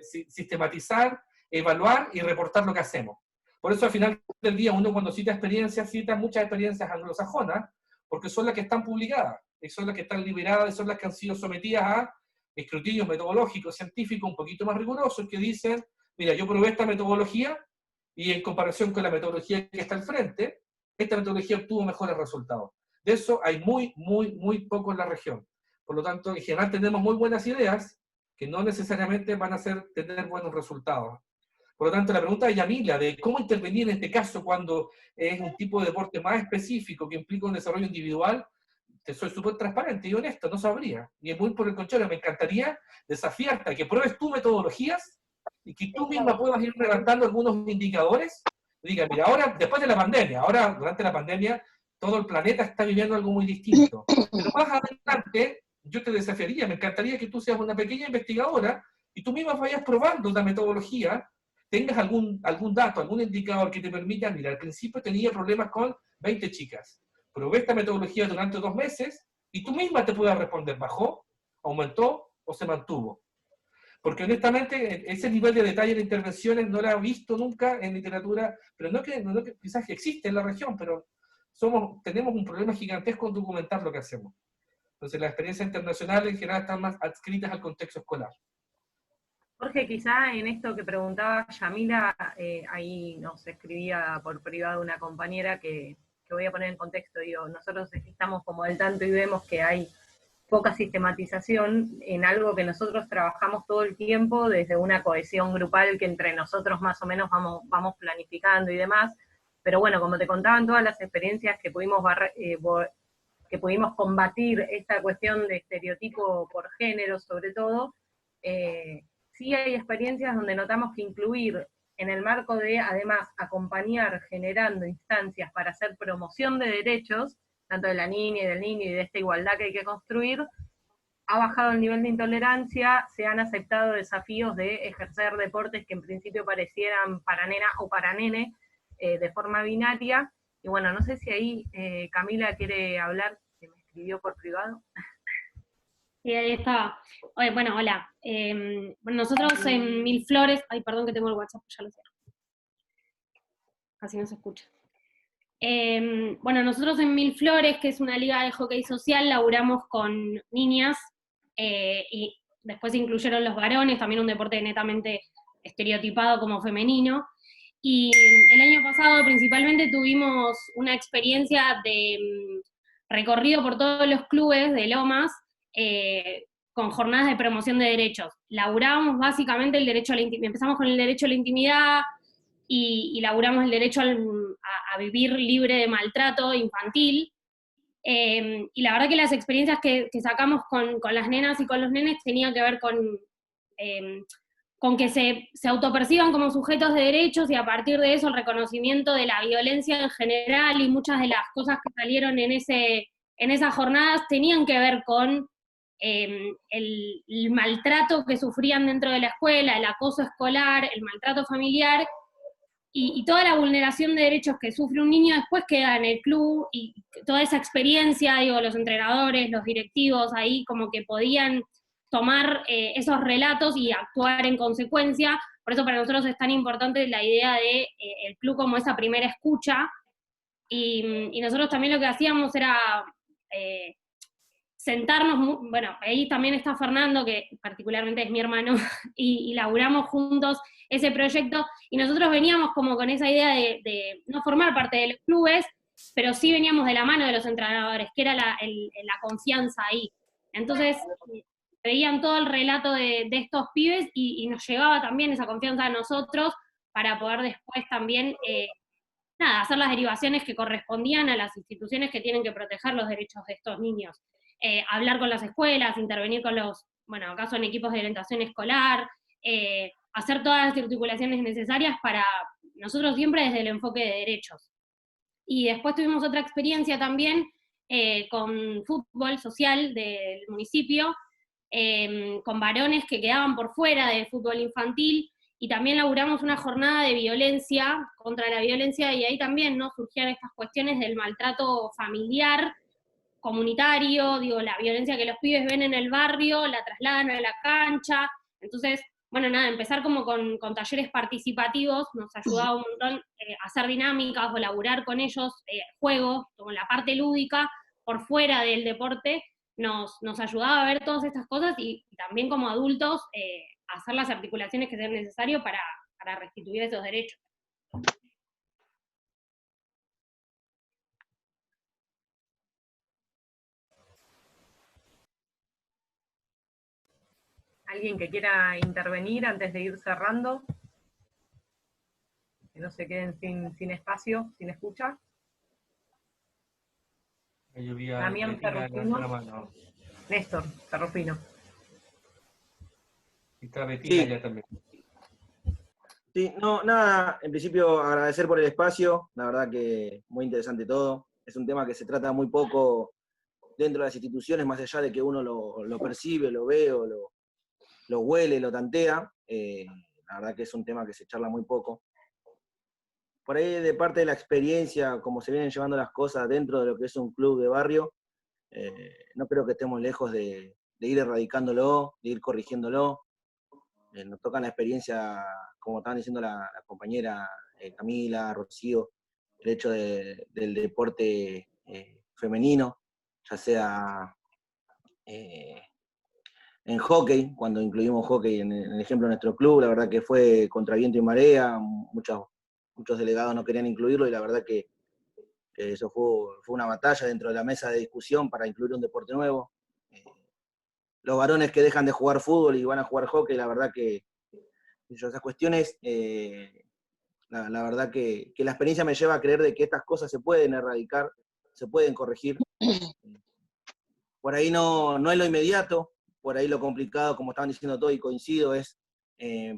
sistematizar, evaluar y reportar lo que hacemos. Por eso al final del día uno cuando cita experiencias, cita muchas experiencias anglosajonas, porque son las que están publicadas, y son las que están liberadas, y son las que han sido sometidas a escrutinios metodológicos, científicos un poquito más rigurosos, que dicen, mira, yo probé esta metodología, y en comparación con la metodología que está al frente, esta metodología obtuvo mejores resultados. De eso hay muy poco en la región. Por lo tanto, en general tenemos muy buenas ideas, que no necesariamente van a tener buenos resultados. Por lo tanto, la pregunta de Yamila, de cómo intervenir en este caso cuando es un tipo de deporte más específico que implica un desarrollo individual, te soy súper transparente y honesto, no sabría. Y es muy por el contrario, me encantaría desafiarte a que pruebes tus metodologías y que tú misma puedas ir levantando algunos indicadores. Diga, mira, ahora, después de la pandemia, ahora durante la pandemia, todo el planeta está viviendo algo muy distinto. Pero más adelante, yo te desafiaría, me encantaría que tú seas una pequeña investigadora y tú misma vayas probando la metodología, tengas algún dato, algún indicador que te permita, mira, al principio tenía problemas con 20 chicas, probé esta metodología durante 2 meses y tú misma te puedas responder, ¿bajó, aumentó o se mantuvo? Porque honestamente ese nivel de detalle de intervenciones no lo he visto nunca en literatura, pero no que quizás existe en la región, pero tenemos un problema gigantesco en documentar lo que hacemos. Entonces las experiencias internacionales en general están más adscritas al contexto escolar. Jorge, quizá en esto que preguntaba Yamila, ahí nos escribía por privado una compañera que voy a poner en contexto, digo, nosotros estamos como al tanto y vemos que hay poca sistematización en algo que nosotros trabajamos todo el tiempo desde una cohesión grupal que entre nosotros más o menos vamos planificando y demás, pero bueno, como te contaban todas las experiencias que pudimos combatir esta cuestión de estereotipo por género sobre todo, sí hay experiencias donde notamos que incluir en el marco de, además, acompañar generando instancias para hacer promoción de derechos, tanto de la niña y del niño y de esta igualdad que hay que construir, ha bajado el nivel de intolerancia, se han aceptado desafíos de ejercer deportes que en principio parecieran para nena o para nene, de forma binaria, y bueno, no sé si ahí Camila quiere hablar, que me escribió por privado. Sí, ahí estaba. Bueno, hola. Nosotros en Mil Flores, ay, perdón que tengo el WhatsApp, ya lo cierro. Casi no se escucha. Bueno, nosotros en Mil Flores, que es una liga de hockey social, laburamos con niñas, y después se incluyeron los varones, también un deporte netamente estereotipado como femenino. Y el año pasado principalmente tuvimos una experiencia de recorrido por todos los clubes de Lomas, con jornadas de promoción de derechos. Laburábamos básicamente el derecho a la intimidad, empezamos con el derecho a la intimidad y laburamos el derecho a vivir libre de maltrato infantil, y la verdad que las experiencias que sacamos con las nenas y con los nenes tenían que ver con que se autoperciban como sujetos de derechos y a partir de eso el reconocimiento de la violencia en general y muchas de las cosas que salieron en esas jornadas tenían que ver con el maltrato que sufrían dentro de la escuela, el acoso escolar, el maltrato familiar y toda la vulneración de derechos que sufre un niño después queda en el club y toda esa experiencia, digo, los entrenadores, los directivos ahí como que podían tomar esos relatos y actuar en consecuencia. Por eso para nosotros es tan importante la idea de el club como esa primera escucha, y nosotros también lo que hacíamos era sentarnos, bueno, ahí también está Fernando, que particularmente es mi hermano, y laburamos juntos ese proyecto, y nosotros veníamos como con esa idea de no formar parte de los clubes, pero sí veníamos de la mano de los entrenadores, que era la confianza ahí. Entonces, veían todo el relato de estos pibes y nos llegaba también esa confianza a nosotros para poder después también, hacer las derivaciones que correspondían a las instituciones que tienen que proteger los derechos de estos niños. Hablar con las escuelas, intervenir con los, bueno, acá son equipos de orientación escolar, hacer todas las articulaciones necesarias para nosotros siempre desde el enfoque de derechos. Y después tuvimos otra experiencia también con fútbol social del municipio, con varones que quedaban por fuera del fútbol infantil, y también laburamos una jornada de violencia, contra la violencia, y ahí también, ¿no?, surgían estas cuestiones del maltrato familiar, comunitario, digo, la violencia que los pibes ven en el barrio, la trasladan a la cancha, entonces bueno, nada, empezar como con talleres participativos, nos ayudaba un montón a hacer dinámicas o laburar con ellos, juegos, como la parte lúdica, por fuera del deporte, nos ayudaba a ver todas estas cosas y también como adultos hacer las articulaciones que sean necesarias para restituir esos derechos. ¿Alguien que quiera intervenir antes de ir cerrando? Que no se queden sin espacio, sin escucha. Damián Ferrufino. Néstor Ferrufino. Y está Betina ya también. Sí, no, nada, en principio agradecer por el espacio, la verdad que muy interesante todo. Es un tema que se trata muy poco dentro de las instituciones, más allá de que uno lo percibe, lo ve o lo huele, lo tantea. La verdad que es un tema que se charla muy poco. Por ahí, de parte de la experiencia, como se vienen llevando las cosas dentro de lo que es un club de barrio, no creo que estemos lejos de ir erradicándolo, de ir corrigiéndolo. Nos toca la experiencia, como estaban diciendo la compañera Camila, Rocío, el hecho del deporte femenino, ya sea en hockey, cuando incluimos hockey en el ejemplo de nuestro club, la verdad que fue contra viento y marea, muchos delegados no querían incluirlo y la verdad que eso fue una batalla dentro de la mesa de discusión para incluir un deporte nuevo. Los varones que dejan de jugar fútbol y van a jugar hockey, la verdad que esas cuestiones, la verdad que la experiencia me lleva a creer de que estas cosas se pueden erradicar, se pueden corregir. Por ahí no es lo inmediato, por ahí lo complicado, como estaban diciendo todos y coincido, es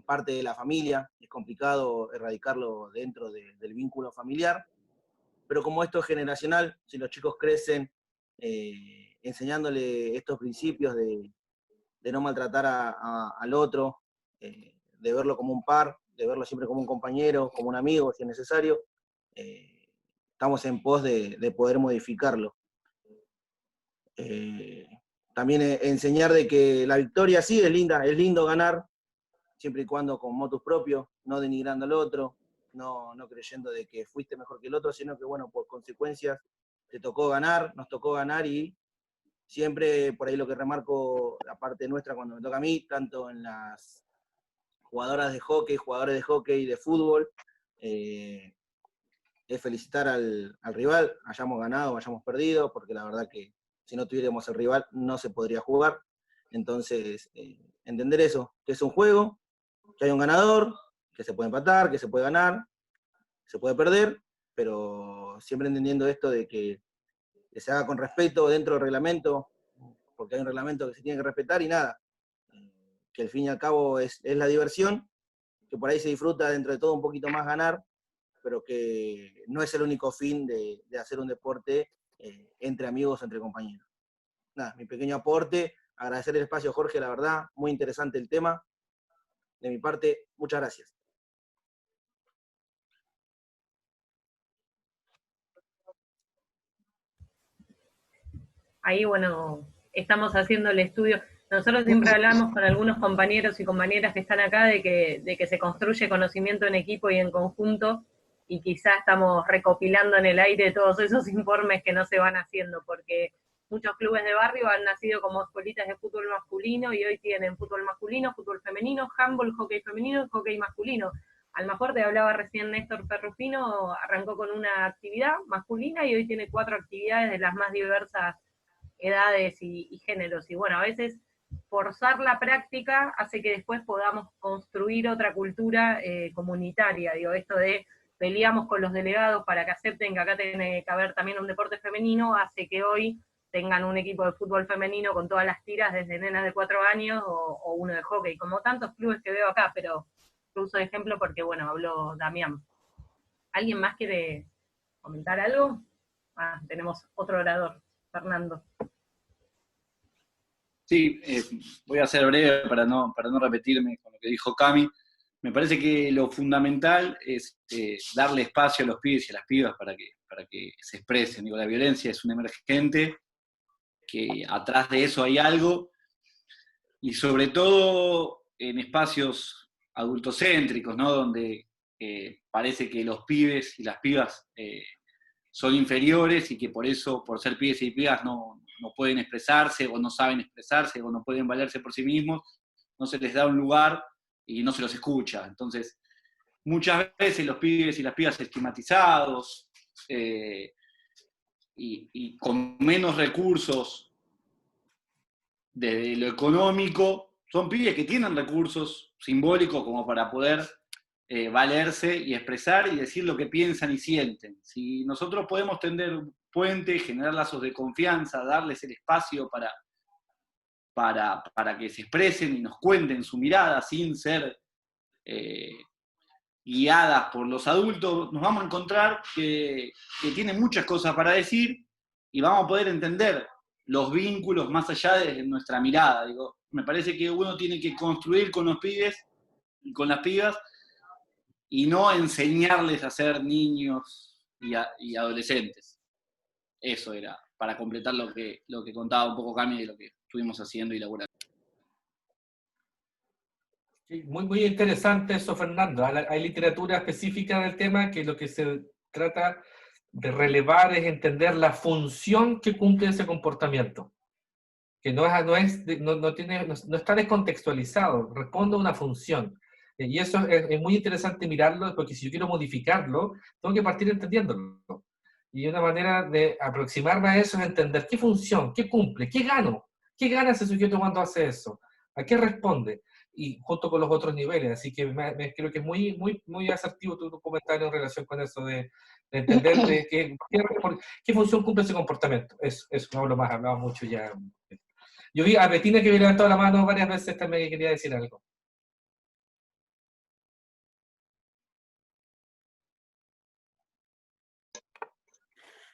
parte de la familia, es complicado erradicarlo dentro del vínculo familiar, pero como esto es generacional, si los chicos crecen enseñándole estos principios de no maltratar al otro, de verlo como un par, de verlo siempre como un compañero, como un amigo, si es necesario, estamos en pos de poder modificarlo. También enseñar de que la victoria sí es linda, es lindo ganar, siempre y cuando con motus propio, no denigrando al otro, no creyendo de que fuiste mejor que el otro, sino que bueno, por consecuencias te tocó ganar, nos tocó ganar y siempre por ahí lo que remarco, la parte nuestra cuando me toca a mí, tanto en las jugadoras de hockey, jugadores de hockey y de fútbol, es felicitar al rival, hayamos ganado o hayamos perdido, porque la verdad que si no tuviéramos el rival no se podría jugar. Entonces, entender eso, que es un juego, que hay un ganador, que se puede empatar, que se puede ganar, se puede perder, pero siempre entendiendo esto de que se haga con respeto dentro del reglamento, porque hay un reglamento que se tiene que respetar y nada, que al fin y al cabo es la diversión, que por ahí se disfruta dentro de todo un poquito más ganar, pero que no es el único fin de hacer un deporte entre amigos, entre compañeros. Nada, mi pequeño aporte, agradecer el espacio, Jorge, la verdad, muy interesante el tema. De mi parte, muchas gracias. Ahí, bueno, estamos haciendo el estudio. Nosotros siempre hablamos con algunos compañeros y compañeras que están acá de que se construye conocimiento en equipo y en conjunto, y quizá estamos recopilando en el aire todos esos informes que no se van haciendo, porque muchos clubes de barrio han nacido como escuelitas de fútbol masculino y hoy tienen fútbol masculino, fútbol femenino, handball, hockey femenino y hockey masculino. Almafuerte, hablaba recién Néstor Ferrufino, arrancó con una actividad masculina y hoy tiene 4 actividades de las más diversas edades y géneros. Y bueno, a veces forzar la práctica hace que después podamos construir otra cultura comunitaria. Digo, esto de peleamos con los delegados para que acepten que acá tiene que haber también un deporte femenino, hace que hoy tengan un equipo de fútbol femenino con todas las tiras, desde nenas de 4 años o uno de hockey, como tantos clubes que veo acá, pero lo uso de ejemplo porque, bueno, habló Damián. ¿Alguien más quiere comentar algo? Tenemos otro orador, Fernando. Sí, voy a ser breve para no repetirme con lo que dijo Cami. Me parece que lo fundamental es darle espacio a los pibes y a las pibas para que se expresen. Digo, la violencia es un emergente, que atrás de eso hay algo, y sobre todo en espacios adultocéntricos, ¿no? Donde parece que los pibes y las pibas son inferiores y que por eso, por ser pibes y pibas, no pueden expresarse o no saben expresarse o no pueden valerse por sí mismos, no se les da un lugar y no se los escucha. Entonces, muchas veces los pibes y las pibas estigmatizados y con menos recursos de lo económico, son pibes que tienen recursos simbólicos como para poder valerse y expresar y decir lo que piensan y sienten. Si nosotros podemos tender un puente, generar lazos de confianza, darles el espacio para que se expresen y nos cuenten su mirada sin ser guiadas por los adultos, nos vamos a encontrar que tienen muchas cosas para decir y vamos a poder entender los vínculos más allá de nuestra mirada. Digo, me parece que uno tiene que construir con los pibes y con las pibas y no enseñarles a ser niños y adolescentes. Eso era, para completar lo que contaba un poco Cami de lo que estuvimos haciendo y elaborando. Sí, muy interesante eso, Fernando. Hay literatura específica del tema que lo que se trata de relevar es entender la función que cumple ese comportamiento. Que no está descontextualizado, responde a una función. Y eso es muy interesante mirarlo, porque si yo quiero modificarlo, tengo que partir entendiéndolo. Y una manera de aproximarme a eso es entender qué función, qué cumple, qué gana ese sujeto cuando hace eso, a qué responde, y junto con los otros niveles. Así que creo que es muy asertivo tu comentario en relación con eso de entender qué función cumple ese comportamiento. Eso no hablo más, hablaba mucho ya. Yo vi a Betina que había levantado la mano varias veces también, que quería decir algo.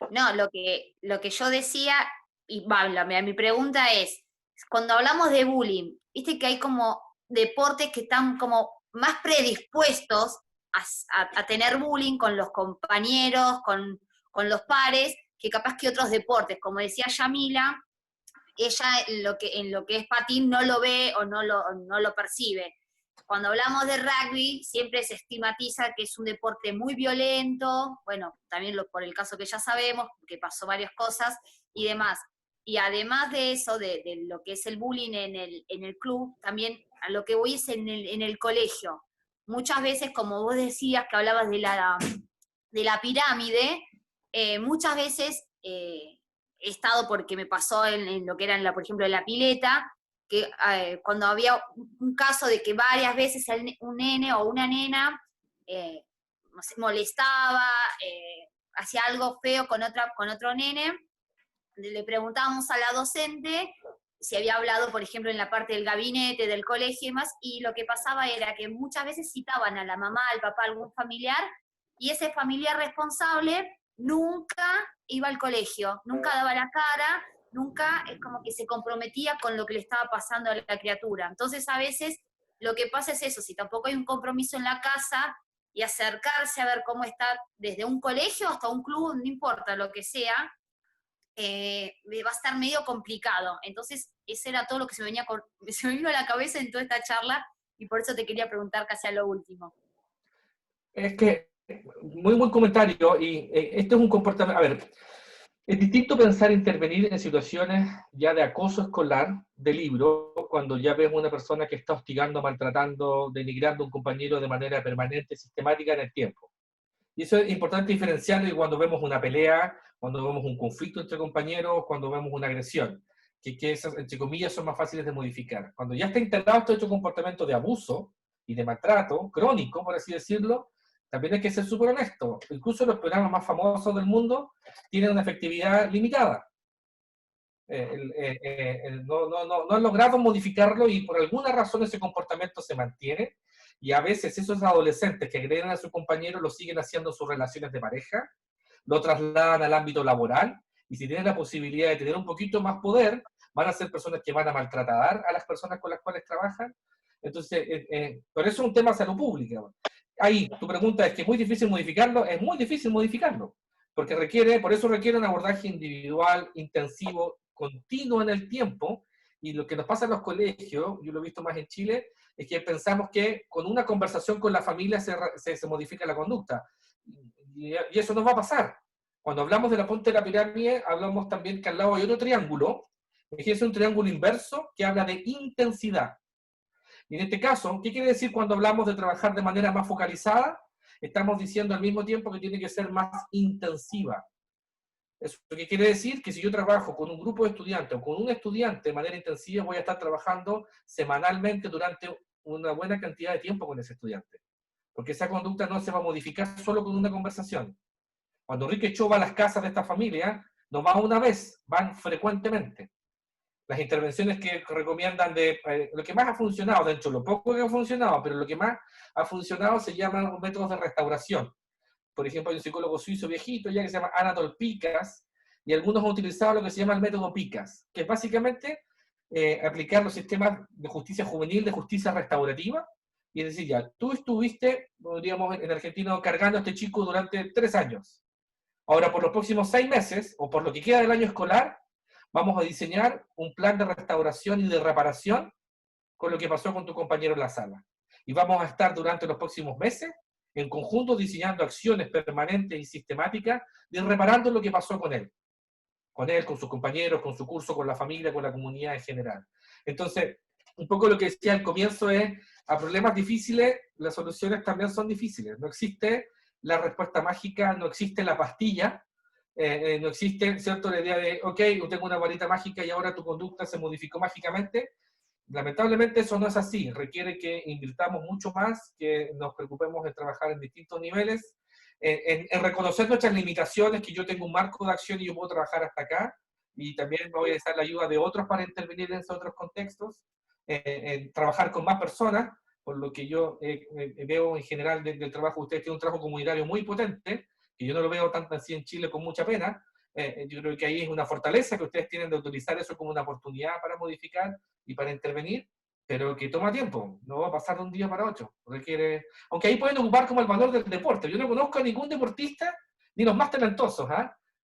No, lo que yo decía, y mi pregunta es, cuando hablamos de bullying, viste que hay como deportes que están como más predispuestos a tener bullying con los compañeros, con los pares, que capaz que otros deportes. Como decía Yamila, ella en lo que es patín no lo ve o no lo percibe. Cuando hablamos de rugby, siempre se estigmatiza que es un deporte muy violento, bueno, también por el caso que ya sabemos, que pasó varias cosas y demás. Y además de eso, de lo que es el bullying en el club, también a lo que voy es en el colegio. Muchas veces, como vos decías, que hablabas de la pirámide, muchas veces he estado, porque me pasó en lo que era, por ejemplo, en la pileta, que cuando había un caso de que varias veces un nene o una nena no sé, molestaba, hacía algo feo con otro nene, le preguntábamos a la docente si había hablado, por ejemplo, en la parte del gabinete, del colegio y demás, y lo que pasaba era que muchas veces citaban a la mamá, al papá, algún familiar, y ese familiar responsable nunca iba al colegio, nunca daba la cara, nunca es como que se comprometía con lo que le estaba pasando a la criatura. Entonces a veces lo que pasa es eso, si tampoco hay un compromiso en la casa y acercarse a ver cómo está desde un colegio hasta un club, no importa lo que sea, va a estar medio complicado. Entonces ese era todo lo que se me vino a la cabeza en toda esta charla y por eso te quería preguntar casi a lo último. Es que, muy buen comentario, y este es un comportamiento, a ver, es distinto pensar intervenir en situaciones ya de acoso escolar, de libro, cuando ya ves una persona que está hostigando, maltratando, denigrando a un compañero de manera permanente, sistemática en el tiempo. Y eso es importante diferenciarlo cuando vemos una pelea, cuando vemos un conflicto entre compañeros, cuando vemos una agresión, que esas, entre comillas, son más fáciles de modificar. Cuando ya está integrado todo este comportamiento de abuso y de maltrato, crónico, por así decirlo, también hay que ser súper honesto. Incluso los programas más famosos del mundo tienen una efectividad limitada. No han logrado modificarlo y por alguna razón ese comportamiento se mantiene. Y a veces esos adolescentes que agreden a su compañero lo siguen haciendo en sus relaciones de pareja, lo trasladan al ámbito laboral, y si tienen la posibilidad de tener un poquito más poder, van a ser personas que van a maltratar a las personas con las cuales trabajan. Entonces, por eso es un tema de salud pública. Ahí, tu pregunta es que es muy difícil modificarlo, porque por eso requiere un abordaje individual, intensivo, continuo en el tiempo, Y lo que nos pasa en los colegios, yo lo he visto más en Chile, es que pensamos que con una conversación con la familia se modifica la conducta. Y eso no va a pasar. Cuando hablamos de la punta de la pirámide, hablamos también que al lado hay otro triángulo, es un triángulo inverso que habla de intensidad. Y en este caso, ¿qué quiere decir cuando hablamos de trabajar de manera más focalizada? Estamos diciendo al mismo tiempo que tiene que ser más intensiva. Eso que quiere decir que si yo trabajo con un grupo de estudiantes o con un estudiante de manera intensiva, voy a estar trabajando semanalmente durante una buena cantidad de tiempo con ese estudiante. Porque esa conducta no se va a modificar solo con una conversación. Cuando Enrique Cho va a las casas de esta familia, no va una vez, van frecuentemente. Las intervenciones que recomiendan lo que más ha funcionado, de hecho, lo poco que ha funcionado, pero lo que más ha funcionado se llaman métodos de restauración. Por ejemplo, hay un psicólogo suizo viejito ya que se llama Anatol Pikas, y algunos han utilizado lo que se llama el método Pikas, que es básicamente aplicar los sistemas de justicia juvenil, de justicia restaurativa, y es decir, ya, tú estuviste, diríamos en argentino, cargando a este chico durante 3 años. Ahora, por los próximos 6 meses, o por lo que queda del año escolar, vamos a diseñar un plan de restauración y de reparación con lo que pasó con tu compañero en la sala. Y vamos a estar durante los próximos meses en conjunto diseñando acciones permanentes y sistemáticas de reparando lo que pasó con él, con sus compañeros, con su curso, con la familia, con la comunidad en general. Entonces, un poco lo que decía al comienzo es, a problemas difíciles, las soluciones también son difíciles. No existe la respuesta mágica, no existe la pastilla, no existe, ¿cierto?, la idea de, ok, yo tengo una varita mágica y ahora tu conducta se modificó mágicamente. Lamentablemente eso no es así, requiere que invirtamos mucho más, que nos preocupemos en trabajar en distintos niveles, en reconocer nuestras limitaciones, que yo tengo un marco de acción y yo puedo trabajar hasta acá, y también voy a necesitar la ayuda de otros para intervenir en esos otros contextos, en trabajar con más personas, por lo que yo veo en general del trabajo, ustedes tienen un trabajo comunitario muy potente, que yo no lo veo tanto así en Chile con mucha pena. Yo creo que ahí es una fortaleza que ustedes tienen de utilizar eso como una oportunidad para modificar y para intervenir, pero que toma tiempo, no va a pasar de un día para otro. Requiere, aunque ahí pueden ocupar como el valor del deporte. Yo no conozco a ningún deportista, ni los más talentosos,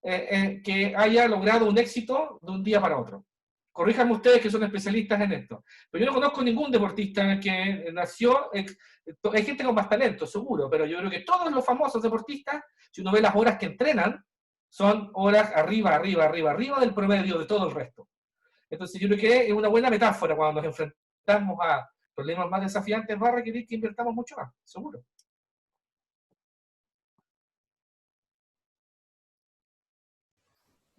que haya logrado un éxito de un día para otro. Corríjanme ustedes que son especialistas en esto. Pero yo no conozco ningún deportista que nació, hay gente con más talento, seguro, pero yo creo que todos los famosos deportistas, si uno ve las horas que entrenan, son horas arriba del promedio de todo el resto. Entonces yo creo que es una buena metáfora cuando nos enfrentamos a problemas más desafiantes, va a requerir que invirtamos mucho más, seguro.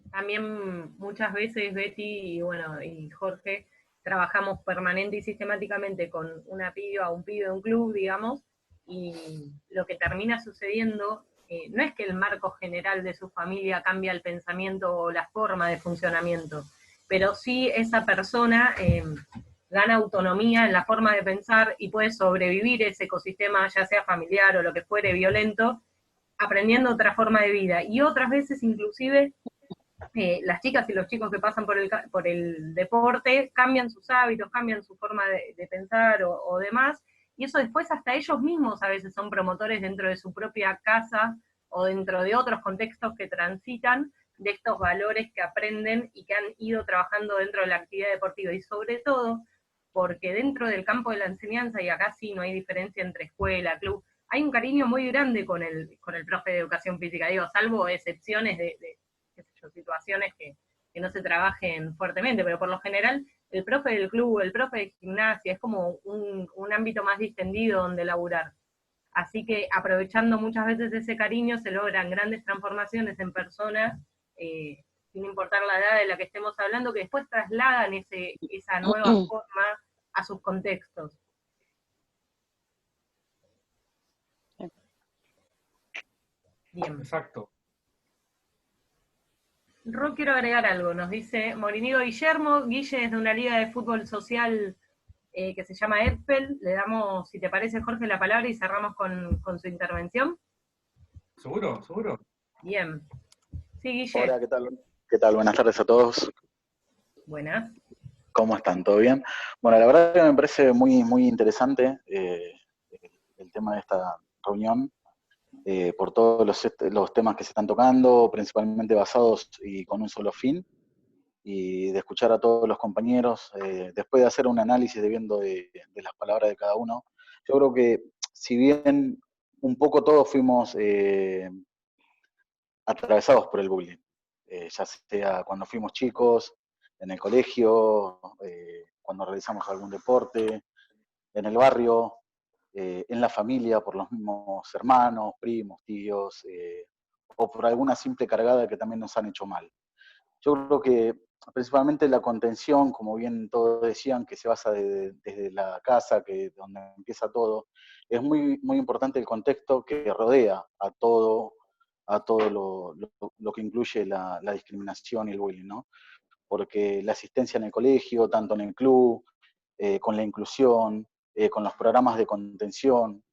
También muchas veces Betty y Jorge trabajamos permanente y sistemáticamente con una piba o un pibe de un club, digamos, y lo que termina sucediendo no es que el marco general de su familia cambia el pensamiento o la forma de funcionamiento, pero sí esa persona gana autonomía en la forma de pensar y puede sobrevivir ese ecosistema, ya sea familiar o lo que fuere violento, aprendiendo otra forma de vida. Y otras veces inclusive las chicas y los chicos que pasan por el deporte cambian sus hábitos, cambian su forma de pensar o demás, y eso después hasta ellos mismos a veces son promotores dentro de su propia casa o dentro de otros contextos que transitan de estos valores que aprenden y que han ido trabajando dentro de la actividad deportiva, y sobre todo porque dentro del campo de la enseñanza, y acá sí no hay diferencia entre escuela, club, hay un cariño muy grande con el profe de educación física, digo, salvo excepciones de qué sé yo, situaciones que no se trabajen fuertemente, pero por lo general el profe del club, el profe de gimnasia, es como un ámbito más distendido donde laburar. Así que aprovechando muchas veces ese cariño se logran grandes transformaciones en personas, sin importar la edad de la que estemos hablando, que después trasladan esa nueva forma a sus contextos. Bien. Exacto. Ro, quiero agregar algo, nos dice Morinigo Guillermo, Guille es de una liga de fútbol social que se llama EDFEL, le damos, si te parece Jorge, la palabra y cerramos con su intervención. Seguro. Bien. Sí, Guille. Hola, ¿qué tal? ¿Qué tal? Buenas tardes a todos. Buenas. ¿Cómo están? ¿Todo bien? Bueno, la verdad que me parece muy, muy interesante el tema de esta reunión, por todos los temas que se están tocando, principalmente basados y con un solo fin. y de escuchar a todos los compañeros, después de hacer un análisis de las palabras de cada uno, yo creo que si bien un poco todos fuimos atravesados por el bullying, ya sea cuando fuimos chicos, en el colegio, cuando realizamos algún deporte, en el barrio, en la familia, por los mismos hermanos, primos, tíos, o por alguna simple cargada que también nos han hecho mal. Yo creo que principalmente la contención, como bien todos decían, que se basa desde la casa, que donde empieza todo, es muy, muy importante el contexto que rodea a todo lo que incluye la discriminación y el bullying, ¿no? Porque la asistencia en el colegio, tanto en el club, con la inclusión, con los programas de contención,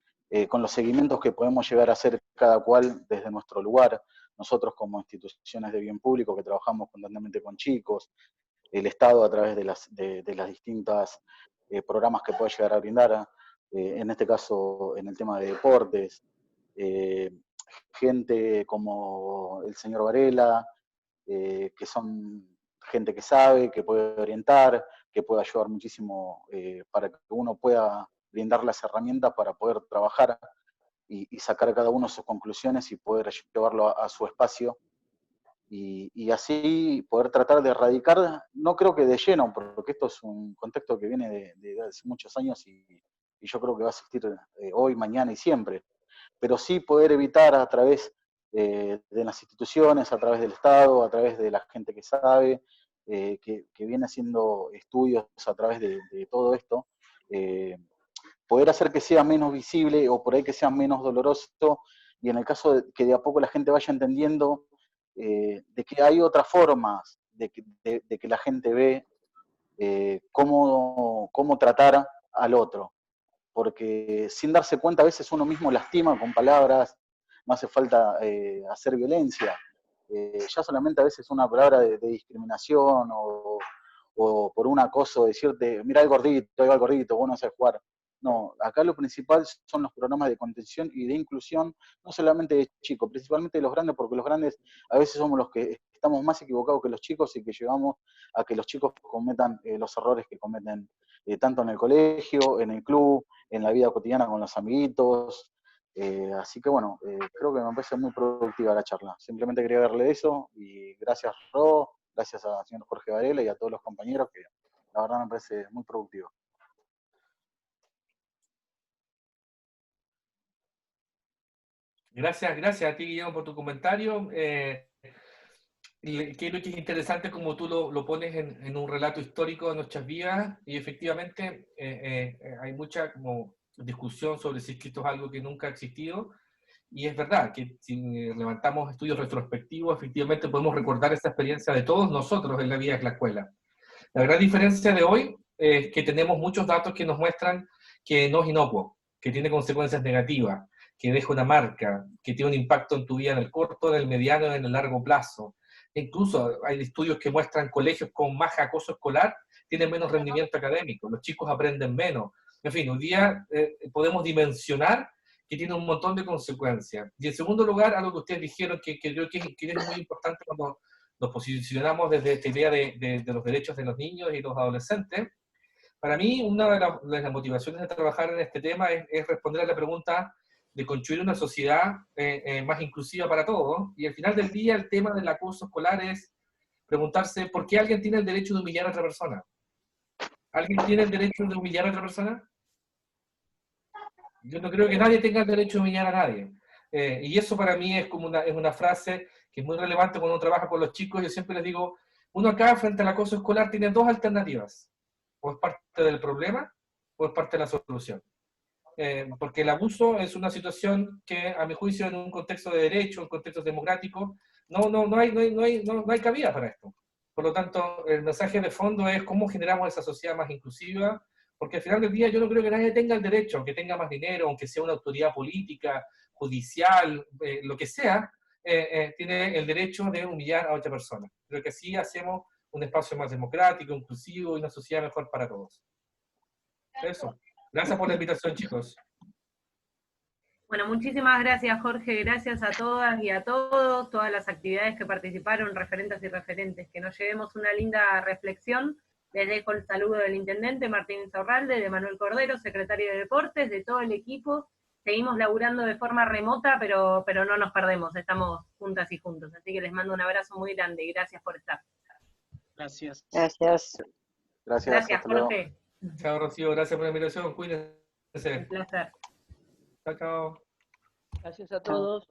con los seguimientos que podemos llegar a hacer cada cual desde nuestro lugar, nosotros como instituciones de bien público que trabajamos constantemente con chicos, el Estado a través de las distintas programas que puede llegar a brindar, en este caso en el tema de deportes, gente como el señor Varela, que son gente que sabe, que puede orientar, que puede ayudar muchísimo para que uno pueda brindar las herramientas para poder trabajar y sacar cada uno sus conclusiones y poder llevarlo a su espacio y así poder tratar de erradicar, no creo que de lleno, porque esto es un contexto que viene de hace muchos años y yo creo que va a existir hoy, mañana y siempre, pero sí poder evitar a través de las instituciones, a través del Estado, a través de la gente que sabe, que viene haciendo estudios a través de todo esto, poder hacer que sea menos visible o por ahí que sea menos doloroso, y en el caso de que de a poco la gente vaya entendiendo de que hay otras formas de que la gente ve cómo tratar al otro, porque sin darse cuenta a veces uno mismo lastima con palabras, no hace falta hacer violencia, ya solamente a veces una palabra de discriminación o por un acoso, decirte, mira el gordito, vos no sabés jugar. No, acá lo principal son los programas de contención y de inclusión, no solamente de chicos, principalmente de los grandes, porque los grandes a veces somos los que estamos más equivocados que los chicos y que llevamos a que los chicos cometan los errores que cometen tanto en el colegio, en el club, en la vida cotidiana con los amiguitos. Así que bueno, creo que me parece muy productiva la charla. Simplemente quería darle eso y gracias Ro, gracias al señor Jorge Varela y a todos los compañeros que la verdad me parece muy productivo. Gracias a ti, Guillermo, por tu comentario. Creo que es interesante como tú lo pones en un relato histórico de nuestras vidas y efectivamente hay mucha como discusión sobre si esto es algo que nunca ha existido y es verdad que si levantamos estudios retrospectivos efectivamente podemos recordar esa experiencia de todos nosotros en la vida de la escuela. La gran diferencia de hoy es que tenemos muchos datos que nos muestran que no es inocuo, que tiene consecuencias negativas, que deja una marca, que tiene un impacto en tu vida en el corto, en el mediano y en el largo plazo. Incluso hay estudios que muestran colegios con más acoso escolar tienen menos rendimiento académico, los chicos aprenden menos. En fin, hoy día podemos dimensionar que tiene un montón de consecuencias. Y en segundo lugar, algo que ustedes dijeron que creo que es muy importante cuando nos posicionamos desde esta idea de los derechos de los niños y los adolescentes. Para mí, una de las motivaciones de trabajar en este tema es responder a la pregunta de construir una sociedad más inclusiva para todos. Y al final del día, el tema del acoso escolar es preguntarse por qué alguien tiene el derecho de humillar a otra persona. ¿Alguien tiene el derecho de humillar a otra persona? Yo no creo que nadie tenga el derecho de humillar a nadie. Y eso para mí es como es una frase que es muy relevante cuando uno trabaja con los chicos. Yo siempre les digo, uno acá frente al acoso escolar tiene dos alternativas. O es parte del problema o es parte de la solución. Porque el abuso es una situación que, a mi juicio, en un contexto de derecho, en un contexto democrático, no hay cabida para esto. Por lo tanto, el mensaje de fondo es cómo generamos esa sociedad más inclusiva, porque al final del día yo no creo que nadie tenga el derecho, aunque tenga más dinero, aunque sea una autoridad política, judicial, lo que sea, tiene el derecho de humillar a otra persona. Creo que así hacemos un espacio más democrático, inclusivo y una sociedad mejor para todos. Eso. Gracias por la invitación, chicos. Bueno, muchísimas gracias, Jorge, gracias a todas y a todos, todas las actividades que participaron, referentes y referentes, que nos llevemos una linda reflexión. Les dejo el saludo del intendente Martín Insaurralde, de Manuel Cordero, secretario de Deportes, de todo el equipo. Seguimos laburando de forma remota, pero no nos perdemos, estamos juntas y juntos. Así que les mando un abrazo muy grande y gracias por estar. Gracias. Gracias. Gracias, Jorge. Chao, Rocío, gracias por la invitación, cuídense. Un placer. Chao, chao. Gracias a todos.